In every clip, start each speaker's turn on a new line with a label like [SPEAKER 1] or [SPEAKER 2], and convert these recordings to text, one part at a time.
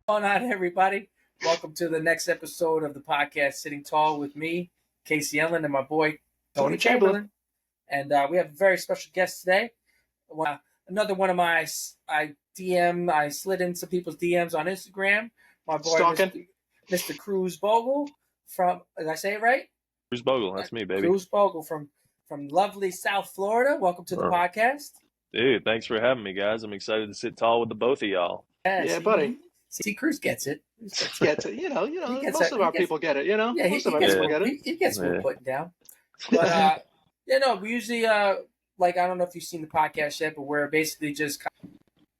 [SPEAKER 1] Going on, everybody? Welcome to the next episode of the podcast, Sitting Tall, with me, Casey Ellen, and my boy Tony Chamberlain. And we have a very special guest today. Another one of my I slid in some people's DMs on Instagram. My boy, Mr. Cruise Bogle from. Did I say it right?
[SPEAKER 2] Cruise Bogle, that's me, baby.
[SPEAKER 1] Cruise Bogle from lovely South Florida. Welcome to the podcast.
[SPEAKER 2] Dude, thanks for having me, guys. I'm excited to sit tall with the both of y'all.
[SPEAKER 1] Yeah, buddy. See, Cruz gets it.
[SPEAKER 3] Gets it. Most of our people get it. Yeah, most of our people get it.
[SPEAKER 1] He gets what we're putting down. But we usually I don't know if you've seen the podcast yet, but we're basically just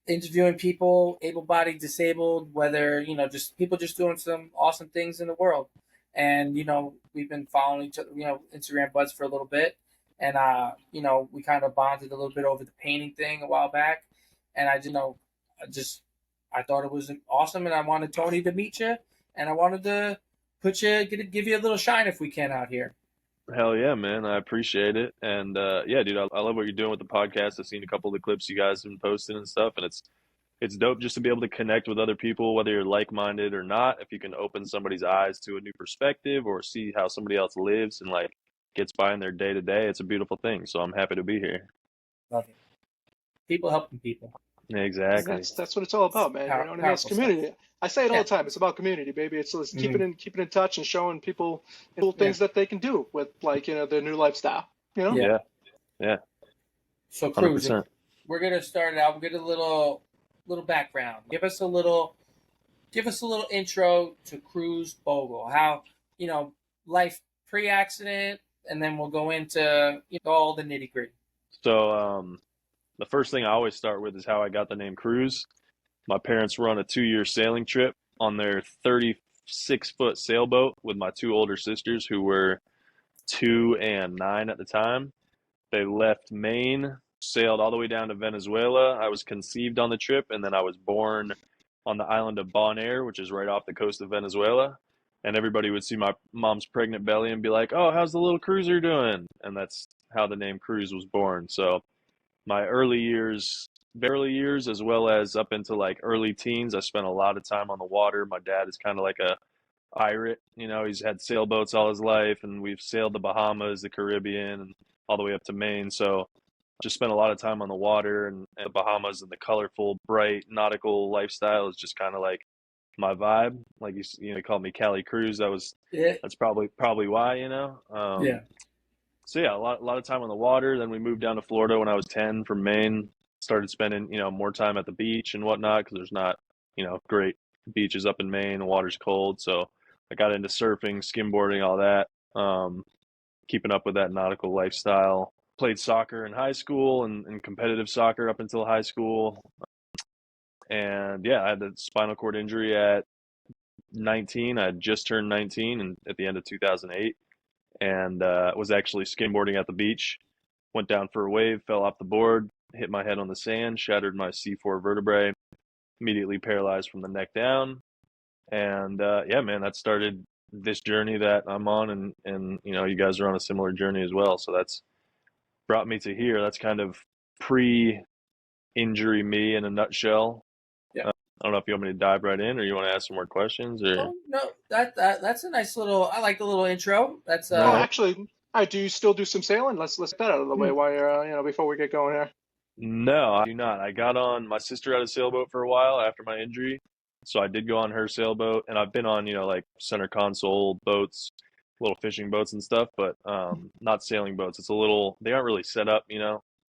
[SPEAKER 1] interviewing people, able-bodied, disabled, whether just people just doing some awesome things in the world. And we've been following each other, Instagram buds for a little bit, and we kind of bonded a little bit over the painting thing a while back, and I thought it was awesome, and I wanted Tony to meet you, and I wanted to give you a little shine if we can out here.
[SPEAKER 2] Hell yeah, man. I appreciate it. And dude, I love what you're doing with the podcast. I've seen a couple of the clips you guys have been posting and stuff, and it's dope just to be able to connect with other people, whether you're like-minded or not. If you can open somebody's eyes to a new perspective or see how somebody else lives and gets by in their day-to-day, it's a beautiful thing. So I'm happy to be here.
[SPEAKER 1] Love it. People helping people.
[SPEAKER 2] Exactly.
[SPEAKER 3] That's what it's all about, man. And that's community. Stuff. I say it all the time. It's about community, baby. It's keeping in touch and showing people cool things that they can do with their new lifestyle.
[SPEAKER 2] Yeah.
[SPEAKER 1] So Cruz, we're gonna start it out. We'll get a little background. Give us a little intro to Cruise Bogle. How life pre-accident, and then we'll go into all the nitty gritty.
[SPEAKER 2] So the first thing I always start with is how I got the name Cruise. My parents were on a 2-year sailing trip on their 36-foot sailboat with my 2 older sisters, who were 2 and 9 at the time. They left Maine, sailed all the way down to Venezuela. I was conceived on the trip, and then I was born on the island of Bonaire, which is right off the coast of Venezuela. And everybody would see my mom's pregnant belly and be like, "Oh, how's the little cruiser doing?" And that's how the name Cruise was born. So my early years, as well as up into early teens, I spent a lot of time on the water. My dad is kind of like a pirate. He's had sailboats all his life, and we've sailed the Bahamas, the Caribbean, and all the way up to Maine. So just spent a lot of time on the water, and the Bahamas, and the colorful, bright nautical lifestyle is just kind of my vibe. You called me Cali Cruz. That's probably why, So yeah, a lot of time on the water. Then we moved down to Florida when I was 10 from Maine. Started spending, more time at the beach and whatnot, because there's not, great beaches up in Maine. The water's cold. So I got into surfing, skimboarding, all that, keeping up with that nautical lifestyle. Played soccer in high school and competitive soccer up until high school. And yeah, I had the spinal cord injury at 19. I had just turned 19 and at the end of 2008. And was actually skimboarding at the beach, went down for a wave, fell off the board, hit my head on the sand, shattered my C4 vertebrae, immediately paralyzed from the neck down. And man, that started this journey that I'm on, and you guys are on a similar journey as well. So that's brought me to here. That's kind of pre-injury me in a nutshell.
[SPEAKER 1] Yeah.
[SPEAKER 2] I don't know if you want me to dive right in, or you want to ask some more questions, or
[SPEAKER 1] no, that's a nice little. I like the little intro. That's
[SPEAKER 3] actually, I do still do some sailing. Let's get that out of the way while you're before we get going here.
[SPEAKER 2] No, I do not. I got on, my sister had a sailboat for a while after my injury, so I did go on her sailboat, and I've been on center console boats, little fishing boats and stuff, but not sailing boats. It's they aren't really set up,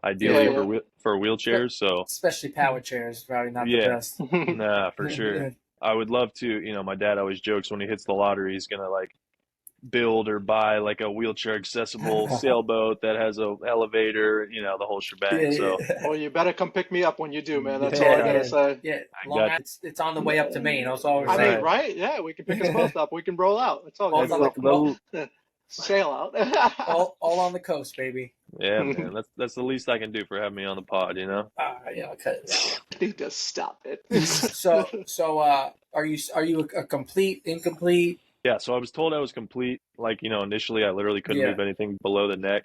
[SPEAKER 2] ideally for wheelchairs. So
[SPEAKER 1] especially power chairs, probably not the best.
[SPEAKER 2] Nah, for sure. I would love to. My dad always jokes when he hits the lottery, he's gonna build or buy a wheelchair accessible sailboat that has a elevator, the whole shebang. So
[SPEAKER 3] well, you better come pick me up when you do, man. That's all I gotta say.
[SPEAKER 1] Yeah, it's on the way up to Maine. I
[SPEAKER 3] mean, right? Yeah, we can pick us both up. We can roll out. It's all good. Sail out.
[SPEAKER 1] all on the coast, baby.
[SPEAKER 2] Yeah, man. That's the least I can do for having me on the pod,
[SPEAKER 3] Yeah, okay. You just stop it.
[SPEAKER 1] So are you a complete, incomplete?
[SPEAKER 2] Yeah, so I was told I was complete. Initially I literally couldn't move anything below the neck.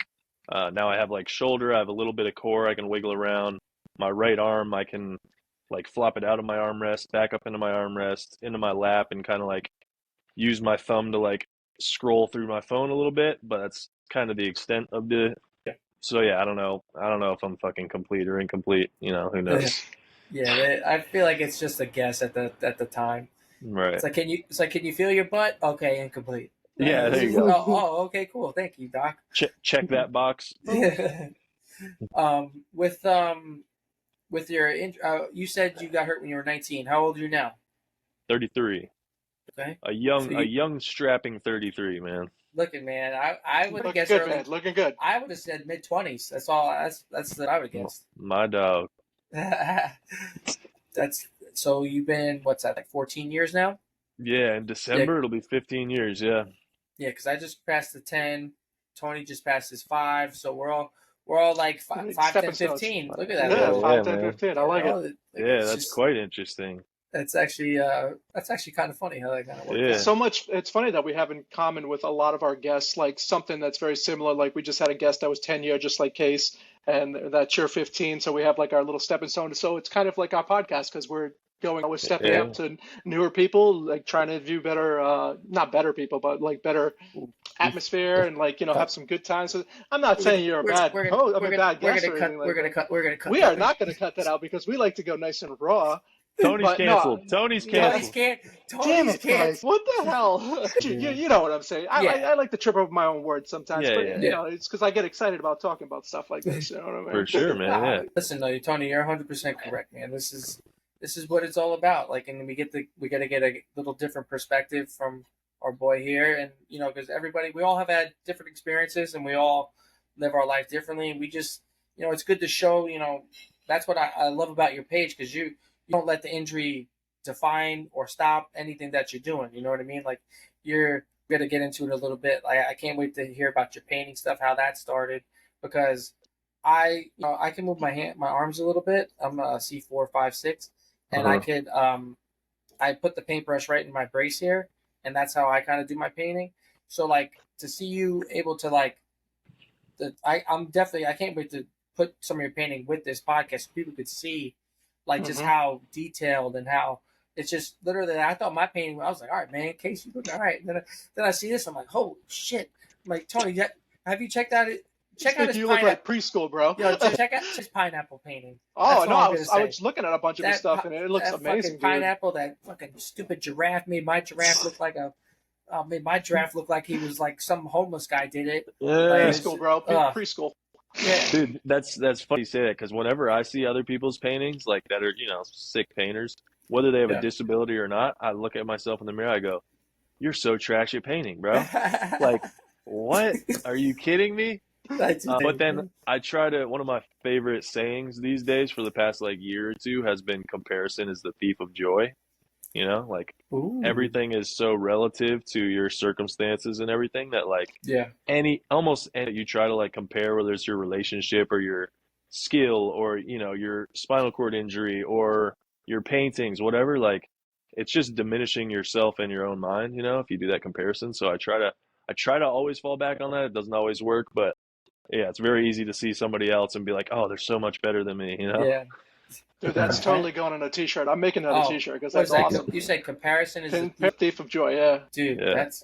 [SPEAKER 2] Now I have shoulder, I have a little bit of core, I can wiggle around. My right arm, I can like flop it out of my armrest, back up into my armrest, into my lap, and kind of like use my thumb to like scroll through my phone a little bit, but that's kind of the extent of the. So yeah, I don't know. I don't know if I'm fucking complete or incomplete. You know, who knows?
[SPEAKER 1] Yeah, I feel like it's just a guess at the time.
[SPEAKER 2] Right.
[SPEAKER 1] Can you feel your butt? Okay, incomplete.
[SPEAKER 2] Yeah, there you go.
[SPEAKER 1] Okay, cool. Thank you, Doc.
[SPEAKER 2] Check that box.
[SPEAKER 1] With your you said you got hurt when you were 19. How old are you now?
[SPEAKER 2] 33.
[SPEAKER 1] Okay.
[SPEAKER 2] A young strapping 33, man.
[SPEAKER 1] Looking, man, I would have guessed
[SPEAKER 3] good,
[SPEAKER 1] early.
[SPEAKER 3] Man. Looking good.
[SPEAKER 1] I would have said mid-20s. That's all. That's what I would have guessed.
[SPEAKER 2] My dog.
[SPEAKER 1] That's so you've been, what's that, like 14 years now?
[SPEAKER 2] Yeah, in December it'll be 15 years. Yeah.
[SPEAKER 1] Yeah, because I just passed the 10. Tony just passed his 5. So we're all like 5, 10, 15. Look at that.
[SPEAKER 3] Yeah,
[SPEAKER 2] Oh,
[SPEAKER 3] 5, 10, 15. I like it.
[SPEAKER 2] Yeah, that's quite interesting.
[SPEAKER 1] That's actually kind of funny how that kind of works.
[SPEAKER 2] Yeah.
[SPEAKER 3] So much. It's funny that we have in common with a lot of our guests, like something that's very similar. Like we just had a guest that was 10 year, just like Case, and that's your 15. So we have like our little stepping stone. So it's kind of like our podcast because we're stepping up to newer people, like trying to view better, not better people, but like better atmosphere and like, have some good times. So I'm not saying you're a bad guest or anything like that.
[SPEAKER 1] We're gonna cut.
[SPEAKER 3] We are not going to cut that out because we like to go nice and raw.
[SPEAKER 2] Tony's canceled.
[SPEAKER 3] No,
[SPEAKER 2] Tony's canceled.
[SPEAKER 3] Damn it, guys. What the hell? You know what I'm saying. I like to trip over my own words sometimes, but it's because I get excited about talking about stuff like this. You know what I mean?
[SPEAKER 2] For sure, man. Yeah.
[SPEAKER 1] Listen, though, Tony, you're 100% correct, man. This is what it's all about. Like, and we got to get a little different perspective from our boy here, and because we all have had different experiences, and we all live our life differently, and we just, it's good to show. That's what I love about your page, because you don't let the injury define or stop anything that you're doing. You know what I mean? Like, you're going to get into it a little bit. I can't wait to hear about your painting stuff, how that started, because I can move my arms a little bit. I'm a C4, 5, 6, and I could I put the paintbrush right in my brace here, and that's how I kind of do my painting. So like to see you able to I can't wait to put some of your painting with this podcast so people could see just how detailed and how it's just literally. I thought my painting, I was like, all right, man, Casey, look all right. And then I see this, I'm like, holy shit! I'm like, Tony, have you checked out it? Check out his
[SPEAKER 3] you look like preschool, bro.
[SPEAKER 1] Check out his pineapple painting.
[SPEAKER 3] Oh no, I was looking at a bunch of his stuff and it looks amazing.
[SPEAKER 1] Fucking pineapple, that fucking stupid giraffe made my giraffe look like he was like some homeless guy did it.
[SPEAKER 3] Preschool, bro. Preschool.
[SPEAKER 1] Yeah.
[SPEAKER 2] Dude, that's funny you say that, because whenever I see other people's paintings like that are sick painters, whether they have a disability or not, I look at myself in the mirror. I go, "You're so trash at painting, bro." Like, what? Are you kidding me? But then I try to. One of my favorite sayings these days for the past year or two has been, "Comparison is the thief of joy." Everything is so relative to your circumstances and everything that almost you try to compare, whether it's your relationship or your skill or your spinal cord injury or your paintings, whatever, it's just diminishing yourself and your own mind, if you do that comparison. So I try to always fall back on that. It doesn't always work, but yeah, it's very easy to see somebody else and be like, oh, they're so much better than me,
[SPEAKER 1] Yeah.
[SPEAKER 3] Dude, that's totally going on a t-shirt. I'm making that a t-shirt because that's awesome.
[SPEAKER 1] You said comparison is
[SPEAKER 3] the thief of joy, yeah.
[SPEAKER 1] Dude,
[SPEAKER 3] that's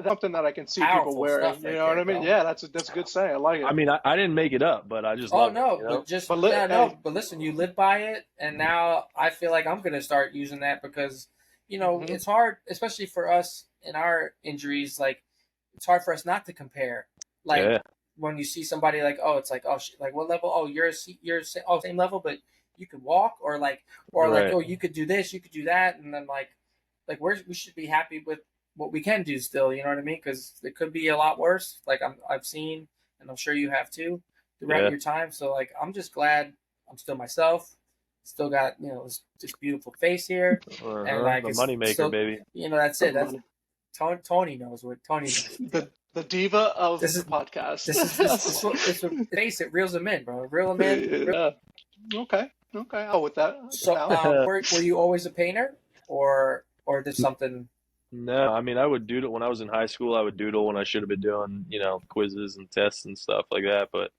[SPEAKER 3] something that I can see people wearing. You know what I mean? Bro. Yeah, that's a good saying. I like it.
[SPEAKER 2] I mean, I didn't make it up, but I just love it.
[SPEAKER 1] But listen, you live by it, and now I feel like I'm gonna start using that because it's hard, especially for us in our injuries. It's hard for us not to compare. When you see somebody what level? Oh, you're same level, but you could walk, or oh, you could do this, you could do that, and then we should be happy with what we can do still. You know what I mean? Because it could be a lot worse. I've seen, and I'm sure you have too, throughout your time. So I'm just glad I'm still myself. Still got this beautiful face here, and
[SPEAKER 2] the money maker, baby.
[SPEAKER 1] That's it. That's Tony knows what Tony knows.
[SPEAKER 3] The diva of the podcast.
[SPEAKER 1] This face it reels them in, bro. Reel them in.
[SPEAKER 3] Yeah. Okay. Oh, with that.
[SPEAKER 1] So, were you always a painter, or did something?
[SPEAKER 2] No, I mean, I would doodle when I was in high school. I would doodle when I should have been doing, quizzes and tests and stuff like that. But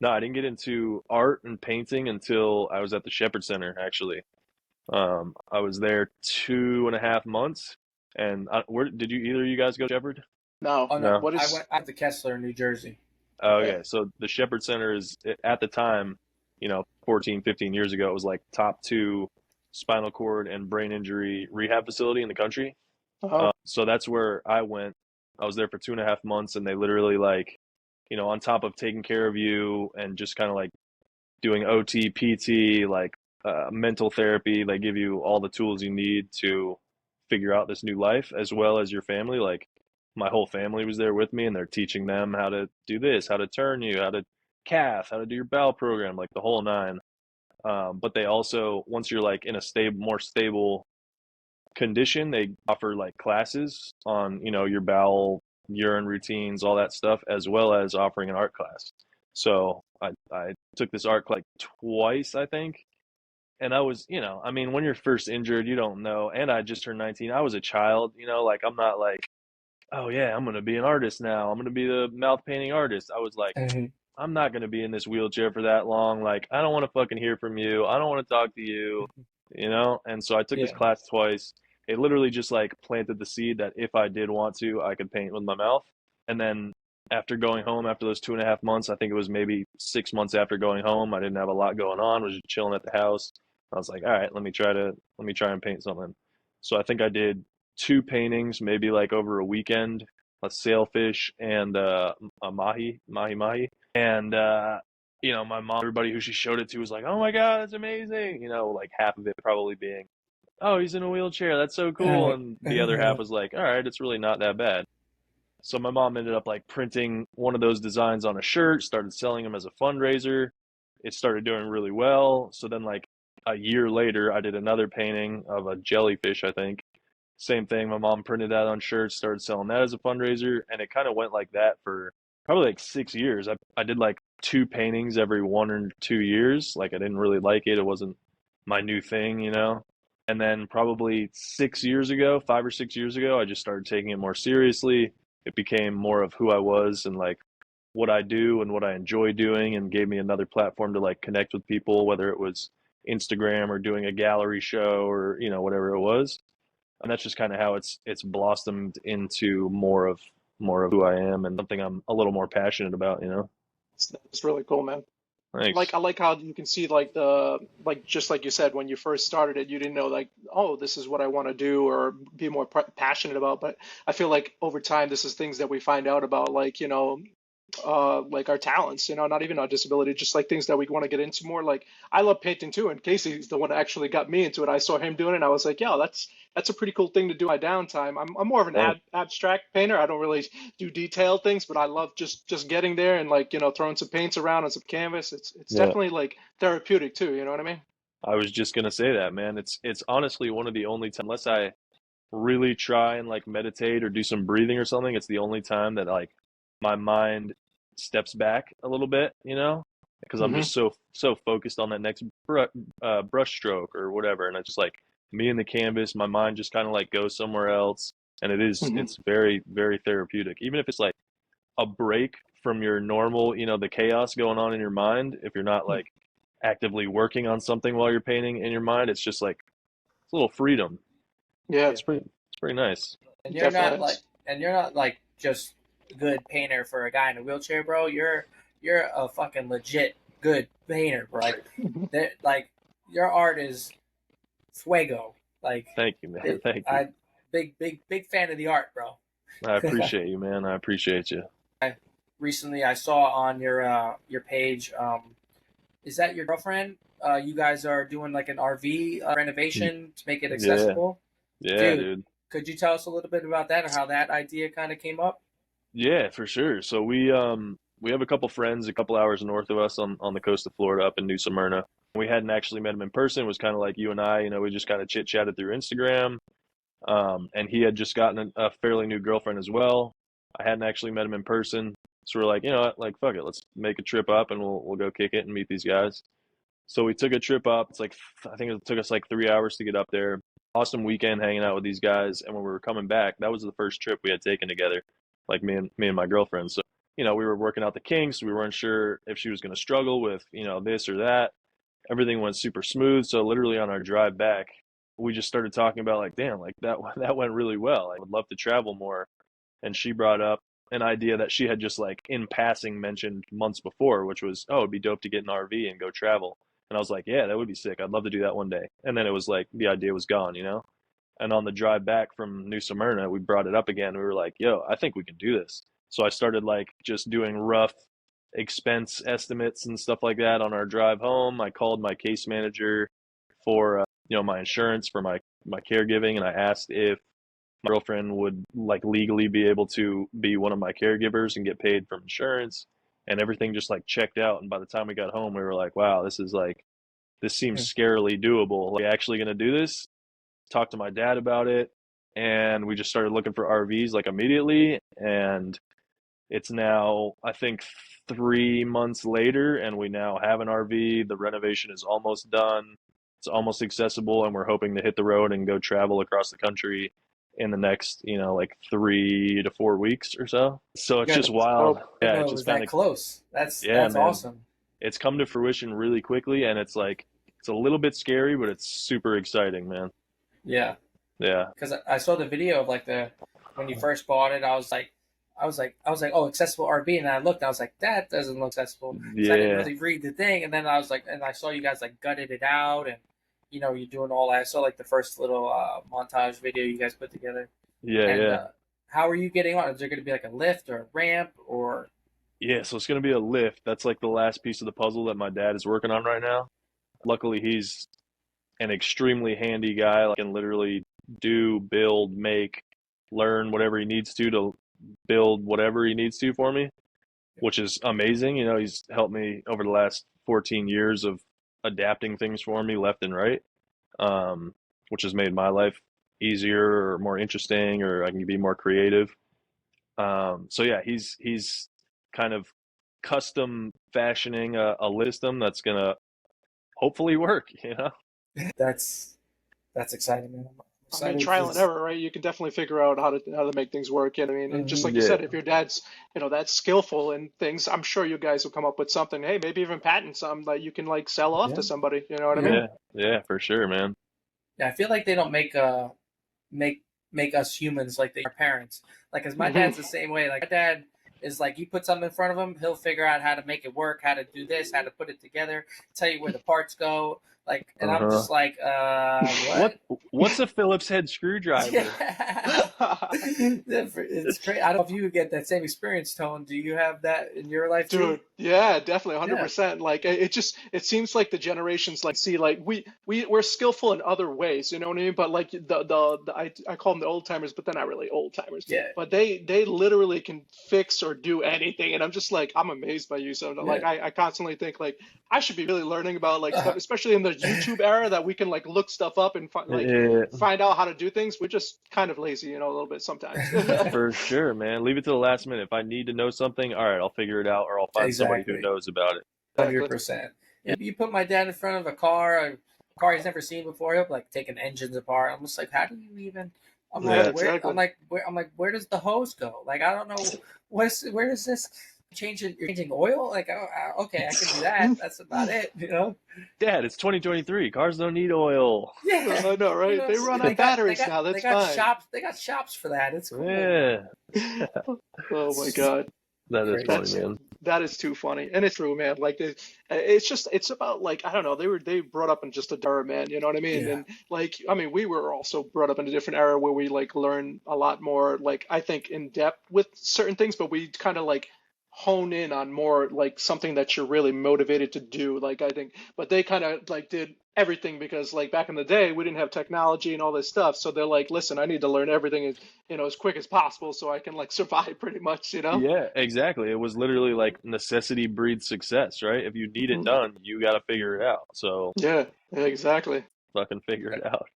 [SPEAKER 2] No, I didn't get into art and painting until I was at the Shepherd Center, actually. I was there 2.5 months. And where did either of you guys go to Shepherd?
[SPEAKER 3] No.
[SPEAKER 1] Oh no,
[SPEAKER 2] No.
[SPEAKER 3] What
[SPEAKER 1] I
[SPEAKER 3] is?
[SPEAKER 1] went out to Kessler, New Jersey.
[SPEAKER 2] Oh,
[SPEAKER 3] Okay.
[SPEAKER 2] okay. So the Shepherd Center is at the time, 14, 15 years ago, it was like top two spinal cord and brain injury rehab facility in the country.
[SPEAKER 3] Oh.
[SPEAKER 2] So that's where I went. I was there for 2.5 months, and they literally like, on top of taking care of you and just kind of like doing OT, PT, like mental therapy, they give you all the tools you need to figure out this new life as well as your family. Like my whole family was there with me, and they're teaching them how to do this, how to turn you, how to cath, how to do your bowel program, like the whole nine. But they also, once you're like in a more stable condition, they offer like classes on, your bowel, urine routines, all that stuff, as well as offering an art class. So I took this art like twice, I think. And I was, I mean, when you're first injured, you don't know. And I just turned 19. I was a child, like I'm not like, oh yeah, I'm going to be an artist now. I'm going to be the mouth painting artist. I was like,
[SPEAKER 1] Mm-hmm.
[SPEAKER 2] I'm not going to be in this wheelchair for that long. Like, I don't want to fucking hear from you. I don't want to talk to you, And so I took this
[SPEAKER 1] Yeah.
[SPEAKER 2] class twice. It literally just like planted the seed that if I did want to, I could paint with my mouth. And then after going home after those 2.5 months, I think it was maybe 6 months after going home, I didn't have a lot going on, was just chilling at the house. I was like, all right, let me try and paint something. So I think I did two paintings, maybe like over a weekend, a sailfish and a mahi. And my mom, everybody who she showed it to was like, "Oh my God, that's amazing!" Like half of it probably being, "Oh, he's in a wheelchair. That's so cool," and the other half was like, "All right, it's really not that bad." So my mom ended up like printing one of those designs on a shirt, started selling them as a fundraiser. It started doing really well. So then, like a year later, I did another painting of a jellyfish, I think. Same thing. My mom printed that on shirts, started selling that as a fundraiser, and it kind of went like that for probably like 6 years. I did like two paintings every 1 or 2 years. Like I didn't really like it. It wasn't my new thing. And then probably 6 years ago, 5 or 6 years ago, I just started taking it more seriously. It became more of who I was and like what I do and what I enjoy doing, and gave me another platform to like connect with people, whether it was Instagram or doing a gallery show or, whatever it was. And that's just kind of how it's blossomed into more of who I am and something I'm a little more passionate about.
[SPEAKER 3] It's really cool, man. Like
[SPEAKER 2] Thanks.
[SPEAKER 3] I like how you can see like just like you said when you first started it, you didn't know like, oh, this is what I want to do or be more passionate about. But I feel like over time, this is things that we find out about, like, like our talents, not even our disability, just like things that we want to get into more. Like I love painting too, and Casey's the one that actually got me into it. I saw him doing it, and I was like, yeah, that's a pretty cool thing to do in my downtime. I'm more of an
[SPEAKER 2] Thanks.
[SPEAKER 3] abstract painter. I don't really do detailed things, but I love just getting there and like, throwing some paints around on some canvas. It's
[SPEAKER 2] Yeah.
[SPEAKER 3] definitely like therapeutic too. You know what I mean?
[SPEAKER 2] I was just gonna say that, man. It's honestly one of the only times, unless I really try and like meditate or do some breathing or something, it's the only time that like my mind steps back a little bit, because I'm
[SPEAKER 3] Hmm.
[SPEAKER 2] just so focused on that next brush stroke or whatever, and it's just like me and the canvas, my mind just kind of like goes somewhere else, and
[SPEAKER 3] Hmm.
[SPEAKER 2] it's very very therapeutic, even if it's like a break from your normal, the chaos going on in your mind. If you're not like actively working on something while you're painting in your mind, it's just like it's a little freedom.
[SPEAKER 3] Yeah,
[SPEAKER 1] Yeah.
[SPEAKER 2] It's pretty nice.
[SPEAKER 1] And
[SPEAKER 3] it
[SPEAKER 1] you're
[SPEAKER 3] definitely
[SPEAKER 1] not like
[SPEAKER 3] is.
[SPEAKER 1] and you're not like just a good painter for a guy in a wheelchair, bro. You're a fucking legit good painter, bro. Like your art is fuego. Like
[SPEAKER 2] Thank you, man.
[SPEAKER 1] it,
[SPEAKER 2] Thank you.
[SPEAKER 1] I big fan of the art, bro.
[SPEAKER 2] I appreciate you, man. I appreciate you.
[SPEAKER 1] Recently I saw on your page, is that your girlfriend? You guys are doing like an RV
[SPEAKER 2] Y-
[SPEAKER 1] renovation to make it
[SPEAKER 2] Yeah,
[SPEAKER 1] accessible.
[SPEAKER 2] yeah,
[SPEAKER 1] Dude,
[SPEAKER 2] dude.
[SPEAKER 1] could you tell us a little bit about that or how that idea kind of came up?
[SPEAKER 2] Yeah, for sure. So we have a couple friends a couple hours north of us on the coast of Florida, up in New Smyrna. We hadn't actually met him in person. It was kind of like you and I, we just kind of chit chatted through Instagram. And he had just gotten a fairly new girlfriend as well. I hadn't actually met him in person, so we're like, you know what, like fuck it, let's make a trip up and we'll go kick it and meet these guys. So we took a trip up. It's like I think it took us like 3 hours to get up there. Awesome weekend hanging out with these guys. And when we were coming back, that was the first trip we had taken together, like me and my girlfriend. So we were working out the kinks. We weren't sure if she was going to struggle with, this or that. Everything went super smooth. So literally on our drive back, we just started talking about like, damn, like that went really well. I would love to travel more. And she brought up an idea that she had just like in passing mentioned months before, which was, oh, it'd be dope to get an RV and go travel. And I was like, yeah, that would be sick. I'd love to do that one day. And then it was like the idea was gone, And on the drive back from New Smyrna, we brought it up again. We were like, yo, I think we can do this. So I started like just doing rough expense estimates and stuff like that on our drive home. I called my case manager for, my insurance for my caregiving. And I asked if my girlfriend would like legally be able to be one of my caregivers and get paid from insurance, and everything just like checked out. And by the time we got home, we were like, wow, this seems scarily doable. Like, actually going to do this? Talked to my dad about it, and we just started looking for RVs like immediately. And it's now, I think, 3 months later, and we now have an RV. The renovation is almost done. It's almost accessible, and we're hoping to hit the road and go travel across the country in the next, like 3 to 4 weeks or so. So it's just wild. Yeah, it's just kind of
[SPEAKER 1] close. That's
[SPEAKER 2] man.
[SPEAKER 1] awesome.
[SPEAKER 2] It's come to fruition really quickly, and it's like it's a little bit scary, but it's super exciting, man.
[SPEAKER 1] Yeah.
[SPEAKER 2] Yeah.
[SPEAKER 1] Because I saw the video of like when you first bought it, I was like, oh, accessible RV, and I looked, I was like, that doesn't look accessible.
[SPEAKER 2] Yeah.
[SPEAKER 1] So I didn't really read the thing, and then I was like, and I saw you guys like gutted it out, and you're doing all that. I saw like the first little montage video you guys put together.
[SPEAKER 2] Yeah.
[SPEAKER 1] How are you getting on? Is there going to be like a lift or a ramp or?
[SPEAKER 2] Yeah, so it's going to be a lift. That's like the last piece of the puzzle that my dad is working on right now. Luckily, he's an extremely handy guy. Like, can literally do, build, make, learn whatever he needs to build whatever he needs to for me, which is amazing. He's helped me over the last 14 years of adapting things for me left and right, which has made my life easier or more interesting, or I can be more creative. So yeah, he's kind of custom fashioning a system that's gonna hopefully work.
[SPEAKER 1] That's exciting, man.
[SPEAKER 3] I mean, trial and error, right? You can definitely figure out how to make things work. I mean, and just like you said, if your dad's, that's skillful in things, I'm sure you guys will come up with something. Hey, maybe even patent something that you can like sell off to somebody. You know what I mean?
[SPEAKER 2] Yeah, for sure, man.
[SPEAKER 1] Yeah, I feel like they don't make us humans like our parents. Like, cause my dad's the same way. Like, my dad is like, you put something in front of him, he'll figure out how to make it work, how to do this, how to put it together, tell you where the parts go. Like, and I'm just like, what?
[SPEAKER 2] What's a Phillips head screwdriver?
[SPEAKER 1] It's great. I don't know if you get that same experience, Tone. Do you have that in your life too?
[SPEAKER 3] Dude, yeah, definitely, 100%. Like, it seems like the generations like see like we're skillful in other ways, you know what I mean? But like I call them the old timers, but they're not really old timers.
[SPEAKER 1] Yeah.
[SPEAKER 3] But they literally can fix or do anything, and I'm just like, I'm amazed by you. So like I constantly think like I should be really learning about like stuff, especially in the YouTube era, that we can like look stuff up and find out how to do things. We're just kind of lazy, a little bit sometimes.
[SPEAKER 2] For sure, man. Leave it to the last minute. If I need to know something, all right, I'll figure it out, or I'll find somebody who knows about it.
[SPEAKER 1] 100%. If you put my dad in front of a car he's never seen before, he'll be like taking engines apart. I'm just like, how do you even? I'm like, where does the hose go? Like, I don't know. Where does this? You're changing oil? Like, okay, I can do that. That's about it,
[SPEAKER 2] Dad, it's 2023. Cars don't need oil.
[SPEAKER 1] Yeah,
[SPEAKER 3] I know, right? They run on batteries now. That's fine.
[SPEAKER 1] They got shops for that. It's cool.
[SPEAKER 2] Yeah.
[SPEAKER 3] Oh my God.
[SPEAKER 2] That is funny, man.
[SPEAKER 3] That is too funny, and it's true, man. Like, it's about like, I don't know. They brought up in just a era, man. You know what I mean? Yeah. And like, I mean, we were also brought up in a different era where we like learn a lot more, like, I think, in depth with certain things, but we kind of like hone in on more like something that you're really motivated to do. Like, I think, but they kind of like did everything because like back in the day we didn't have technology and all this stuff, so they're like, listen, I need to learn everything as quick as possible so I can like survive pretty much.
[SPEAKER 2] Yeah, exactly. It was literally like necessity breeds success, right? If you need it done, you got to figure it out. So
[SPEAKER 3] yeah, exactly.
[SPEAKER 2] Fucking figure it out.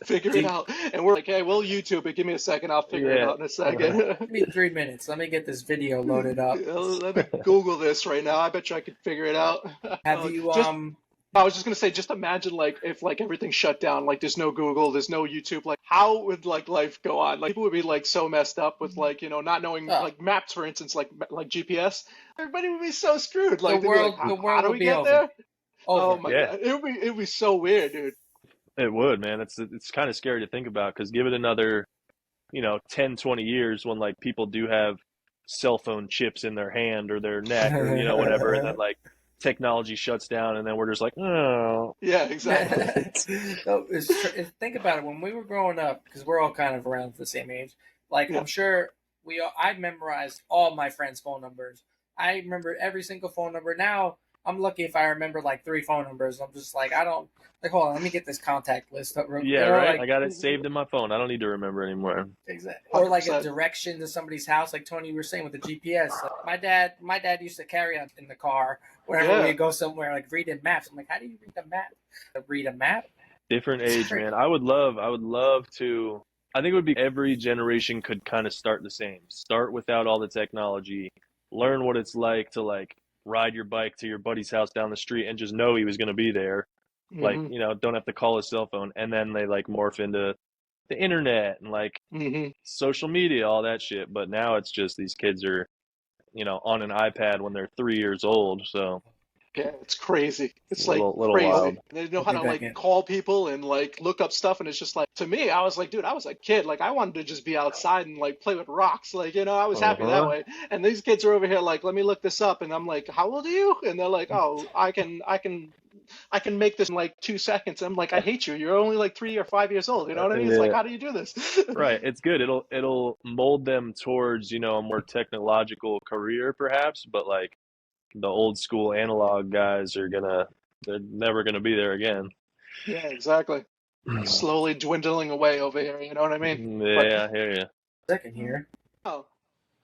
[SPEAKER 3] Figure it out. And we're like, hey, we'll YouTube it. Give me a second. I'll figure it out in a second.
[SPEAKER 1] Give me 3 minutes. Let me get this video loaded up.
[SPEAKER 3] Let me Google this right now. I bet you I could figure it out.
[SPEAKER 1] Have you
[SPEAKER 3] I was just gonna say, just imagine like if like everything shut down, like there's no Google, there's no YouTube, like how would like life go on? Like people would be like so messed up with like, not knowing
[SPEAKER 1] Oh,
[SPEAKER 3] like maps, for instance, like GPS. Everybody would be so screwed.
[SPEAKER 1] the
[SPEAKER 3] Like they'd be like,
[SPEAKER 1] world,
[SPEAKER 3] how,
[SPEAKER 1] the
[SPEAKER 3] how
[SPEAKER 1] world
[SPEAKER 3] do
[SPEAKER 1] would
[SPEAKER 3] we
[SPEAKER 1] be
[SPEAKER 3] get
[SPEAKER 1] over.
[SPEAKER 3] there? Oh
[SPEAKER 1] Over.
[SPEAKER 3] my
[SPEAKER 2] Yeah,
[SPEAKER 3] God, it would be so weird, dude.
[SPEAKER 2] it would, man. It's kind of scary to think about because give it another, 10, 20 years when like people do have cell phone chips in their hand or their neck or, whatever, and then like technology shuts down and then we're just like, oh,
[SPEAKER 3] Yeah, exactly.
[SPEAKER 1] No, think about it. When we were growing up, because we're all kind of around the same age. Like
[SPEAKER 3] Yeah.
[SPEAKER 1] I'm sure I memorized all my friends' phone numbers. I remember every single phone number. Now I'm lucky if I remember like 3 phone numbers. I'm just like I don't like. Hold on, let me get this contact list.
[SPEAKER 2] yeah, right. I
[SPEAKER 1] Like
[SPEAKER 2] got it saved in my phone. I don't need to remember anymore.
[SPEAKER 1] exactly, or like a
[SPEAKER 3] 100%.
[SPEAKER 1] direction to somebody's house. Like Tony, you were saying with the GPS. Like, my dad used to carry on in the car whenever
[SPEAKER 3] Yeah.
[SPEAKER 1] we go somewhere. Like reading maps. I'm like, how do you read a map? Read a map?
[SPEAKER 2] Different
[SPEAKER 1] It's
[SPEAKER 2] age,
[SPEAKER 1] crazy.
[SPEAKER 2] man. I would love to. I think it would be every generation could kind of start the same. Start without all the technology, learn what it's like to like ride your bike to your buddy's house down the street and just know he was going to be there. Like,
[SPEAKER 3] Hmm.
[SPEAKER 2] don't have to call his cell phone. And then they like morph into the internet and like
[SPEAKER 3] Hmm.
[SPEAKER 2] social media, all that shit. But now it's just these kids are, on an iPad when they're 3 years old. So
[SPEAKER 3] Yeah, it's crazy.
[SPEAKER 2] a
[SPEAKER 3] It's like
[SPEAKER 2] little
[SPEAKER 3] crazy.
[SPEAKER 2] wild.
[SPEAKER 3] They know
[SPEAKER 1] We'll
[SPEAKER 3] how
[SPEAKER 1] be
[SPEAKER 3] to
[SPEAKER 1] back
[SPEAKER 3] like
[SPEAKER 1] in.
[SPEAKER 3] call people and like look up stuff, and it's just like to me, I was like, dude, I was a kid. Like I wanted to just be outside and like play with rocks. Like, I was happy that
[SPEAKER 2] Uh-huh.
[SPEAKER 3] way. And these kids are over here like, let me look this up, and I'm like, how old are you? And they're like, oh, I can make this in like 2 seconds. I'm like, I hate you. You're only like 3 or 5 years old. You know what I mean? It's like,
[SPEAKER 2] Yeah.
[SPEAKER 3] how do you do this?
[SPEAKER 2] Right. It's good. It'll mold them towards, a more technological career perhaps, but like the old school analog guys they're never gonna be there again.
[SPEAKER 3] Yeah, exactly. Slowly dwindling away over here. You know what I mean? But
[SPEAKER 2] Yeah, I hear you.
[SPEAKER 1] Second here.
[SPEAKER 3] oh,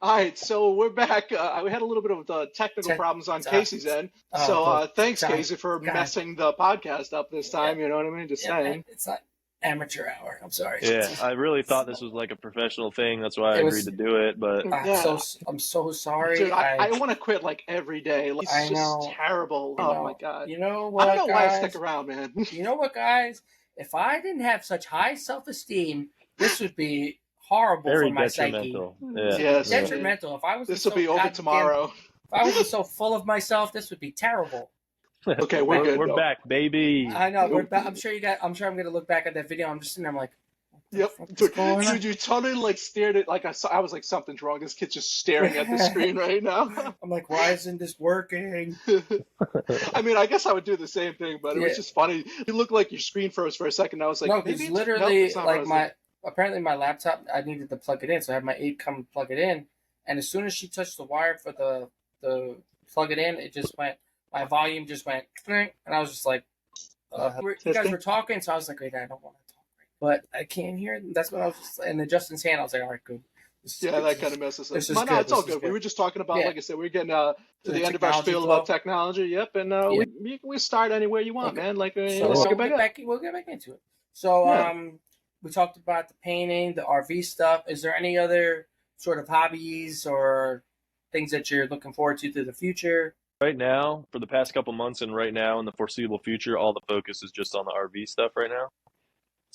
[SPEAKER 3] all right, so we're back. We had a little bit of technical
[SPEAKER 1] Te-
[SPEAKER 3] problems on
[SPEAKER 1] uh,
[SPEAKER 3] Casey's end.
[SPEAKER 1] oh,
[SPEAKER 3] So
[SPEAKER 1] the
[SPEAKER 3] thanks,
[SPEAKER 1] time.
[SPEAKER 3] Casey, for
[SPEAKER 1] God.
[SPEAKER 3] messing the podcast up this
[SPEAKER 1] Yeah,
[SPEAKER 3] time. You know what I mean? Just
[SPEAKER 1] yeah,
[SPEAKER 3] saying.
[SPEAKER 1] it's not amateur hour. I'm sorry.
[SPEAKER 2] Yeah, I really thought this was like a professional thing. That's why I
[SPEAKER 1] It
[SPEAKER 2] agreed
[SPEAKER 1] was.
[SPEAKER 2] to do it. But
[SPEAKER 3] Yeah,
[SPEAKER 1] I'm so
[SPEAKER 3] dude,
[SPEAKER 1] sorry.
[SPEAKER 3] I want to quit like every day. Like, it's
[SPEAKER 1] I
[SPEAKER 3] just
[SPEAKER 1] know.
[SPEAKER 3] terrible.
[SPEAKER 1] You
[SPEAKER 3] Oh my
[SPEAKER 1] know.
[SPEAKER 3] God.
[SPEAKER 1] You know
[SPEAKER 3] I don't
[SPEAKER 1] what,
[SPEAKER 3] know why I stick
[SPEAKER 1] guys?
[SPEAKER 3] around, man.
[SPEAKER 1] You know what, guys? If I didn't have such high self-esteem, this would be horrible for
[SPEAKER 2] very
[SPEAKER 1] my psyche.
[SPEAKER 2] detrimental.
[SPEAKER 1] This
[SPEAKER 2] Yeah,
[SPEAKER 1] would be
[SPEAKER 3] Yes,
[SPEAKER 2] yeah.
[SPEAKER 3] man.
[SPEAKER 1] detrimental. If I wasn't
[SPEAKER 3] This will
[SPEAKER 1] so
[SPEAKER 3] be over
[SPEAKER 1] goddamn,
[SPEAKER 3] tomorrow.
[SPEAKER 1] if I wasn't so full of myself, this would be terrible.
[SPEAKER 3] Okay,
[SPEAKER 1] We're
[SPEAKER 3] we're
[SPEAKER 1] back.
[SPEAKER 3] good
[SPEAKER 2] We're
[SPEAKER 3] though.
[SPEAKER 2] back, baby.
[SPEAKER 1] I know. We're back. I'm sure you got. I'm sure I'm gonna look back at that video. I'm just sitting there. I'm like, what the
[SPEAKER 3] Yep,
[SPEAKER 1] fuck is
[SPEAKER 3] dude,
[SPEAKER 1] going on?
[SPEAKER 3] dude, you totally like stared at like I was like something's wrong. This kid's just staring at the screen right now.
[SPEAKER 1] I'm like, why isn't this working?
[SPEAKER 3] I mean, I guess I would do the same thing, but it was
[SPEAKER 1] Yeah.
[SPEAKER 3] just funny. You looked like your screen froze for a second. I was like,
[SPEAKER 1] No,
[SPEAKER 3] maybe
[SPEAKER 1] because
[SPEAKER 3] it's nope,
[SPEAKER 1] literally,
[SPEAKER 3] it's not
[SPEAKER 1] like
[SPEAKER 3] frozen.
[SPEAKER 1] apparently my laptop, I needed to plug it in, so I had my 8 come plug it in, and as soon as she touched the wire for the plug it in, it just went. My volume just went, and I was just like, you guys were talking, so I was like, wait, I don't want to talk, but I can't hear it. That's what I was just, and then Justin's hand, I was like, all right, good. This is
[SPEAKER 3] Yeah,
[SPEAKER 1] good.
[SPEAKER 3] that kind of messes up.
[SPEAKER 1] This is
[SPEAKER 3] But no,
[SPEAKER 1] good.
[SPEAKER 3] it's all
[SPEAKER 1] This is
[SPEAKER 3] good. We
[SPEAKER 1] good.
[SPEAKER 3] were just talking about,
[SPEAKER 1] Yeah.
[SPEAKER 3] like I said, we're getting to
[SPEAKER 1] The
[SPEAKER 3] the end of our
[SPEAKER 1] technology
[SPEAKER 3] spiel
[SPEAKER 1] flow.
[SPEAKER 3] about technology. Yep, and
[SPEAKER 1] Yeah.
[SPEAKER 3] we start anywhere you want,
[SPEAKER 1] Okay.
[SPEAKER 3] man. Like,
[SPEAKER 1] So
[SPEAKER 3] let's get back up.
[SPEAKER 1] we'll get back into it. So
[SPEAKER 3] Yeah.
[SPEAKER 1] we talked about the painting, the RV stuff. Is there any other sort of hobbies or things that you're looking forward to the future?
[SPEAKER 2] Right now, for the past couple months, and right now in the foreseeable future, all the focus is just on the RV stuff right now.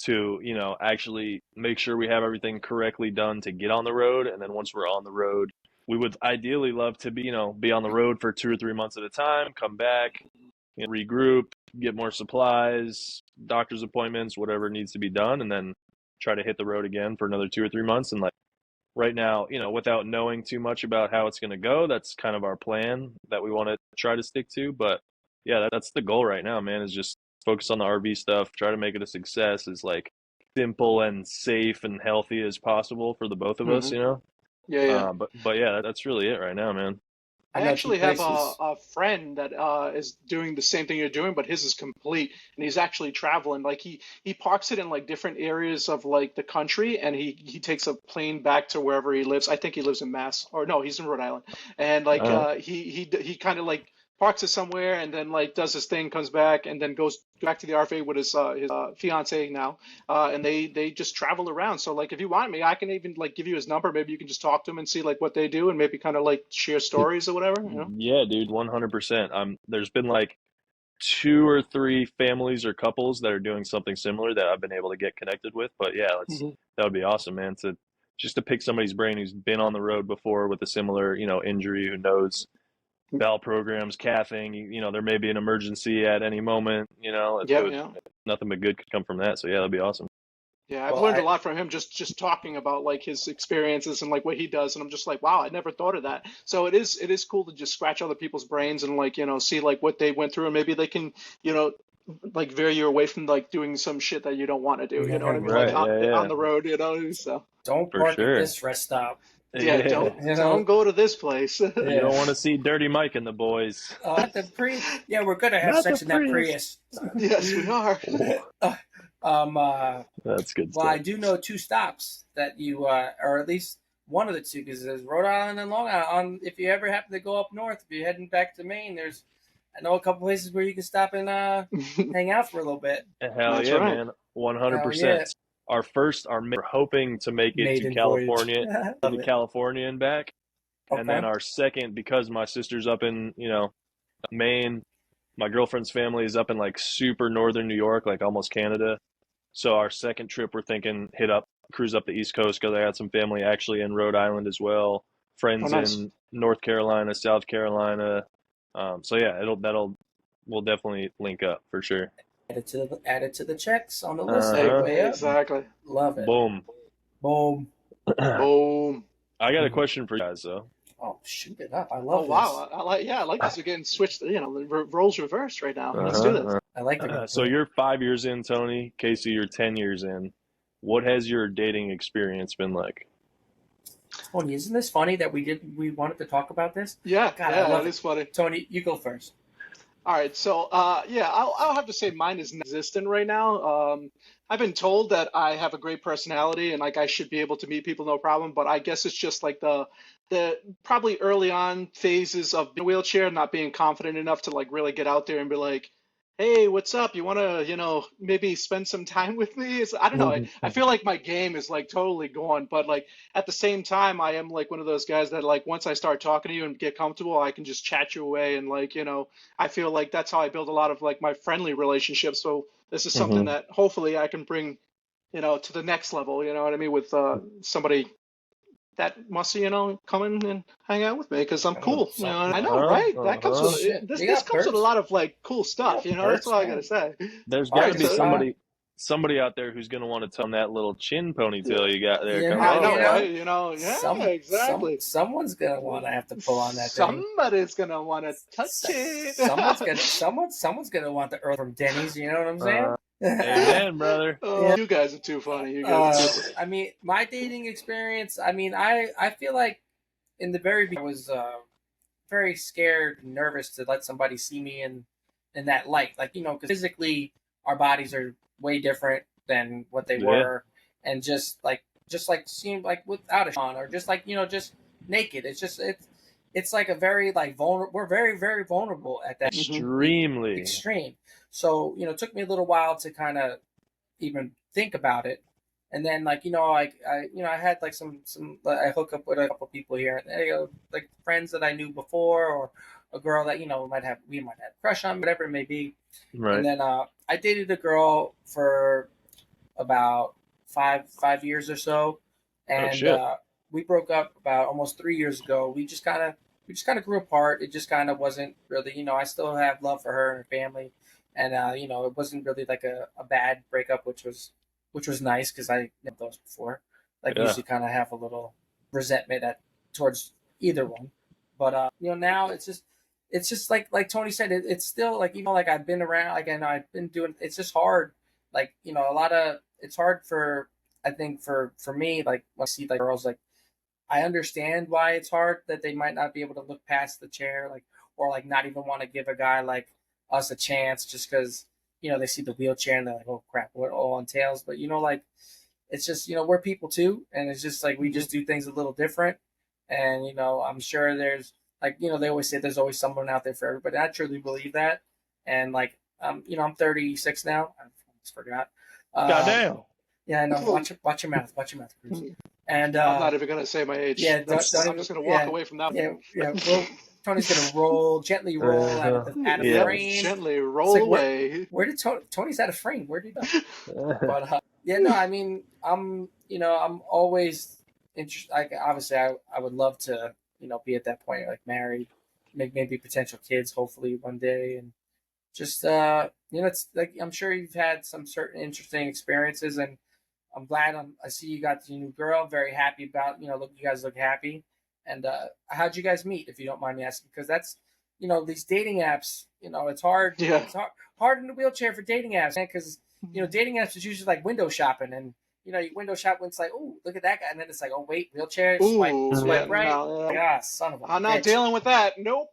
[SPEAKER 2] To actually make sure we have everything correctly done to get on the road, and then once we're on the road, we would ideally love to be on the road for 2 or 3 months at a time, come back, regroup, get more supplies, doctor's appointments, whatever needs to be done, and then try to hit the road again for another 2 or 3 months. And like right now, without knowing too much about how it's going to go, that's kind of our plan that we want to try to stick to. But yeah, that's the goal right now, man, is just focus on the RV stuff, try to make it a success, as like simple and safe and healthy as possible for the both of us,
[SPEAKER 3] Hmm. Yeah, yeah.
[SPEAKER 2] But yeah, that's really it right now, man.
[SPEAKER 1] I
[SPEAKER 3] I
[SPEAKER 1] know a few
[SPEAKER 3] actually have
[SPEAKER 1] places.
[SPEAKER 3] a friend that is doing the same thing you're doing, but his is complete, and he's actually traveling. Like he parks it in like different areas of like the country, and he takes a plane back to wherever he lives. I think he lives in Mass, or no, he's in Rhode Island, and like
[SPEAKER 2] Uh,
[SPEAKER 3] he kind of like parks it somewhere, and then like does his thing, comes back, and then goes back to the RFA with his fiance now, and they just travel around. So like if you want me, I can even like give you his number. Maybe you can just talk to him and see like what they do, and maybe kind of like share stories or whatever.
[SPEAKER 2] yeah, dude, 100%. There's been like 2 or 3 families or couples that are doing something similar that I've been able to get connected with. But yeah, that would be awesome, man, to just to pick somebody's brain who's been on the road before with a similar, injury, who knows bowel programs, cathing, there may be an emergency at any moment, nothing but good could come from that. So yeah, that'd be awesome.
[SPEAKER 3] Yeah, I've learned a lot from him just talking about like his experiences and like what he does, and I'm just like, wow, I never thought of that. So it is cool to just scratch other people's brains and like see like what they went through, and maybe they can like veer you away from like doing some shit that you don't want to do. You know what I mean?
[SPEAKER 2] Right,
[SPEAKER 3] Like on the road, So
[SPEAKER 1] don't park at this rest stop.
[SPEAKER 3] Yeah, don't go to this place.
[SPEAKER 2] You don't want to see Dirty Mike and the boys.
[SPEAKER 1] At the Prius. Yeah, we're gonna have sex in that Prius.
[SPEAKER 3] Yes, we are.
[SPEAKER 2] That's good
[SPEAKER 1] well,
[SPEAKER 2] stuff.
[SPEAKER 1] I do know 2 stops that you, or at least one of the 2, because there's Rhode Island and Long Island. If you ever happen to go up north, if you're heading back to Maine, I know a couple places where you can stop and hang out for a little bit.
[SPEAKER 2] Hell yeah, right, man, 100%. We're hoping to make it to California, California and back, and then our second, because my sister's up in Maine. My girlfriend's family is up in like super northern New York, like almost Canada. So our second trip, we're thinking cruise up the East Coast, because I had some family actually in Rhode Island as well, friends in North Carolina, South Carolina. So yeah, we'll definitely link up for sure.
[SPEAKER 1] Add it to the checks on the list.
[SPEAKER 3] Exactly.
[SPEAKER 1] Love it.
[SPEAKER 2] Boom.
[SPEAKER 3] Boom.
[SPEAKER 2] I got a question for you guys though.
[SPEAKER 1] Oh, shoot it up! I love this.
[SPEAKER 3] Wow, I like this. We're getting switched. Roles reversed right now. Let's do this.
[SPEAKER 1] I like it.
[SPEAKER 2] So you're 5 years in, Tony. Casey, you're 10 years in. What has your dating experience been like?
[SPEAKER 1] Tony, isn't this funny that we wanted to talk about this?
[SPEAKER 3] Yeah,
[SPEAKER 1] God, I love
[SPEAKER 3] it is funny.
[SPEAKER 1] Tony, you go first.
[SPEAKER 3] All right, so I'll have to say mine is non-existent right now. I've been told that I have a great personality and like I should be able to meet people no problem, but I guess it's just like the probably early on phases of the wheelchair, not being confident enough to like really get out there and be like, hey, what's up? You want to, maybe spend some time with me? I don't know. I feel like my game is like totally gone, but like at the same time, I am like one of those guys that like once I start talking to you and get comfortable, I can just chat you away. And like, I feel like that's how I build a lot of like my friendly relationships. So this is something that hopefully I can bring, to the next level, you know what I mean? With somebody that must, come in and hang out with me because I'm cool. I know, right? That comes with this comes with a lot of like cool stuff. That's all I gotta say.
[SPEAKER 2] There's got to be somebody out there who's gonna want to tell that little chin ponytail you got there.
[SPEAKER 3] I know, right? Exactly.
[SPEAKER 1] Someone's gonna want to have to pull on that.
[SPEAKER 3] Somebody's gonna want to touch it.
[SPEAKER 1] Someone's gonna want the earth from Denny's. You know what I'm saying?
[SPEAKER 2] Amen, brother.
[SPEAKER 3] You guys are too funny.
[SPEAKER 1] I mean, my dating experience, I feel like in the very beginning I was very scared and nervous to let somebody see me in that light. Like, because physically our bodies are way different than what they were. And just like seem like without a shirt on, or just like, just naked. It's like a very like vulnerable, we're very, very vulnerable at that. Extreme. So, it took me a little while to kind of even think about it. And then I had like I hook up with a couple people here and there, like friends that I knew before, or a girl that, we might have a crush on, whatever it may be.
[SPEAKER 2] Right.
[SPEAKER 1] And then I dated a girl for about five years or so. And we broke up about almost 3 years ago. We just kind of grew apart. It just kind of wasn't really, I still have love for her and her family. And, it wasn't really like a bad breakup, which was nice because I never those before. Usually kind of have a little resentment towards either one. But, now it's just like Tony said, it's still like, like I've been around, like I know I've been doing, it's just hard. Like, it's hard I think for me, like when I see like girls, like I understand why it's hard that they might not be able to look past the chair, like, or like not even want to give a guy like us a chance just because they see the wheelchair and they're like, oh crap, what it all entails. But like it's just we're people too, and it's just like we just do things a little different. And I'm sure there's like they always say there's always someone out there for everybody. I truly believe that. And like I'm 36 now. I almost forgot.
[SPEAKER 2] Goddamn.
[SPEAKER 1] Yeah, I know. Watch your mouth, Cruise. And
[SPEAKER 3] I'm not even gonna say my age.
[SPEAKER 1] Yeah,
[SPEAKER 3] I'm just gonna walk away from that.
[SPEAKER 1] Yeah. Tony's gonna gently roll out of
[SPEAKER 3] Yep,
[SPEAKER 1] frame.
[SPEAKER 3] gently
[SPEAKER 1] It's
[SPEAKER 3] roll
[SPEAKER 1] like,
[SPEAKER 3] away.
[SPEAKER 1] where did Tony's out of frame? Where did he go? But yeah, no, I mean, I'm always interested. Like, obviously, I would love to, be at that point, like married, make maybe potential kids, hopefully one day, and just it's like I'm sure you've had some certain interesting experiences, and I'm glad I see you got the new girl. I'm very happy about look, you guys look happy. And how'd you guys meet, if you don't mind me asking? Because that's these dating apps. It's hard.
[SPEAKER 3] Yeah.
[SPEAKER 1] It's hard in the wheelchair for dating apps, man. Because dating apps is usually like window shopping, and you window shop when it's like, oh, look at that guy, and then it's like, oh wait, wheelchair, swipe
[SPEAKER 3] Yeah,
[SPEAKER 1] right.
[SPEAKER 3] no,
[SPEAKER 1] Like, son of a
[SPEAKER 3] I'm
[SPEAKER 1] bitch.
[SPEAKER 3] not dealing with that. Nope.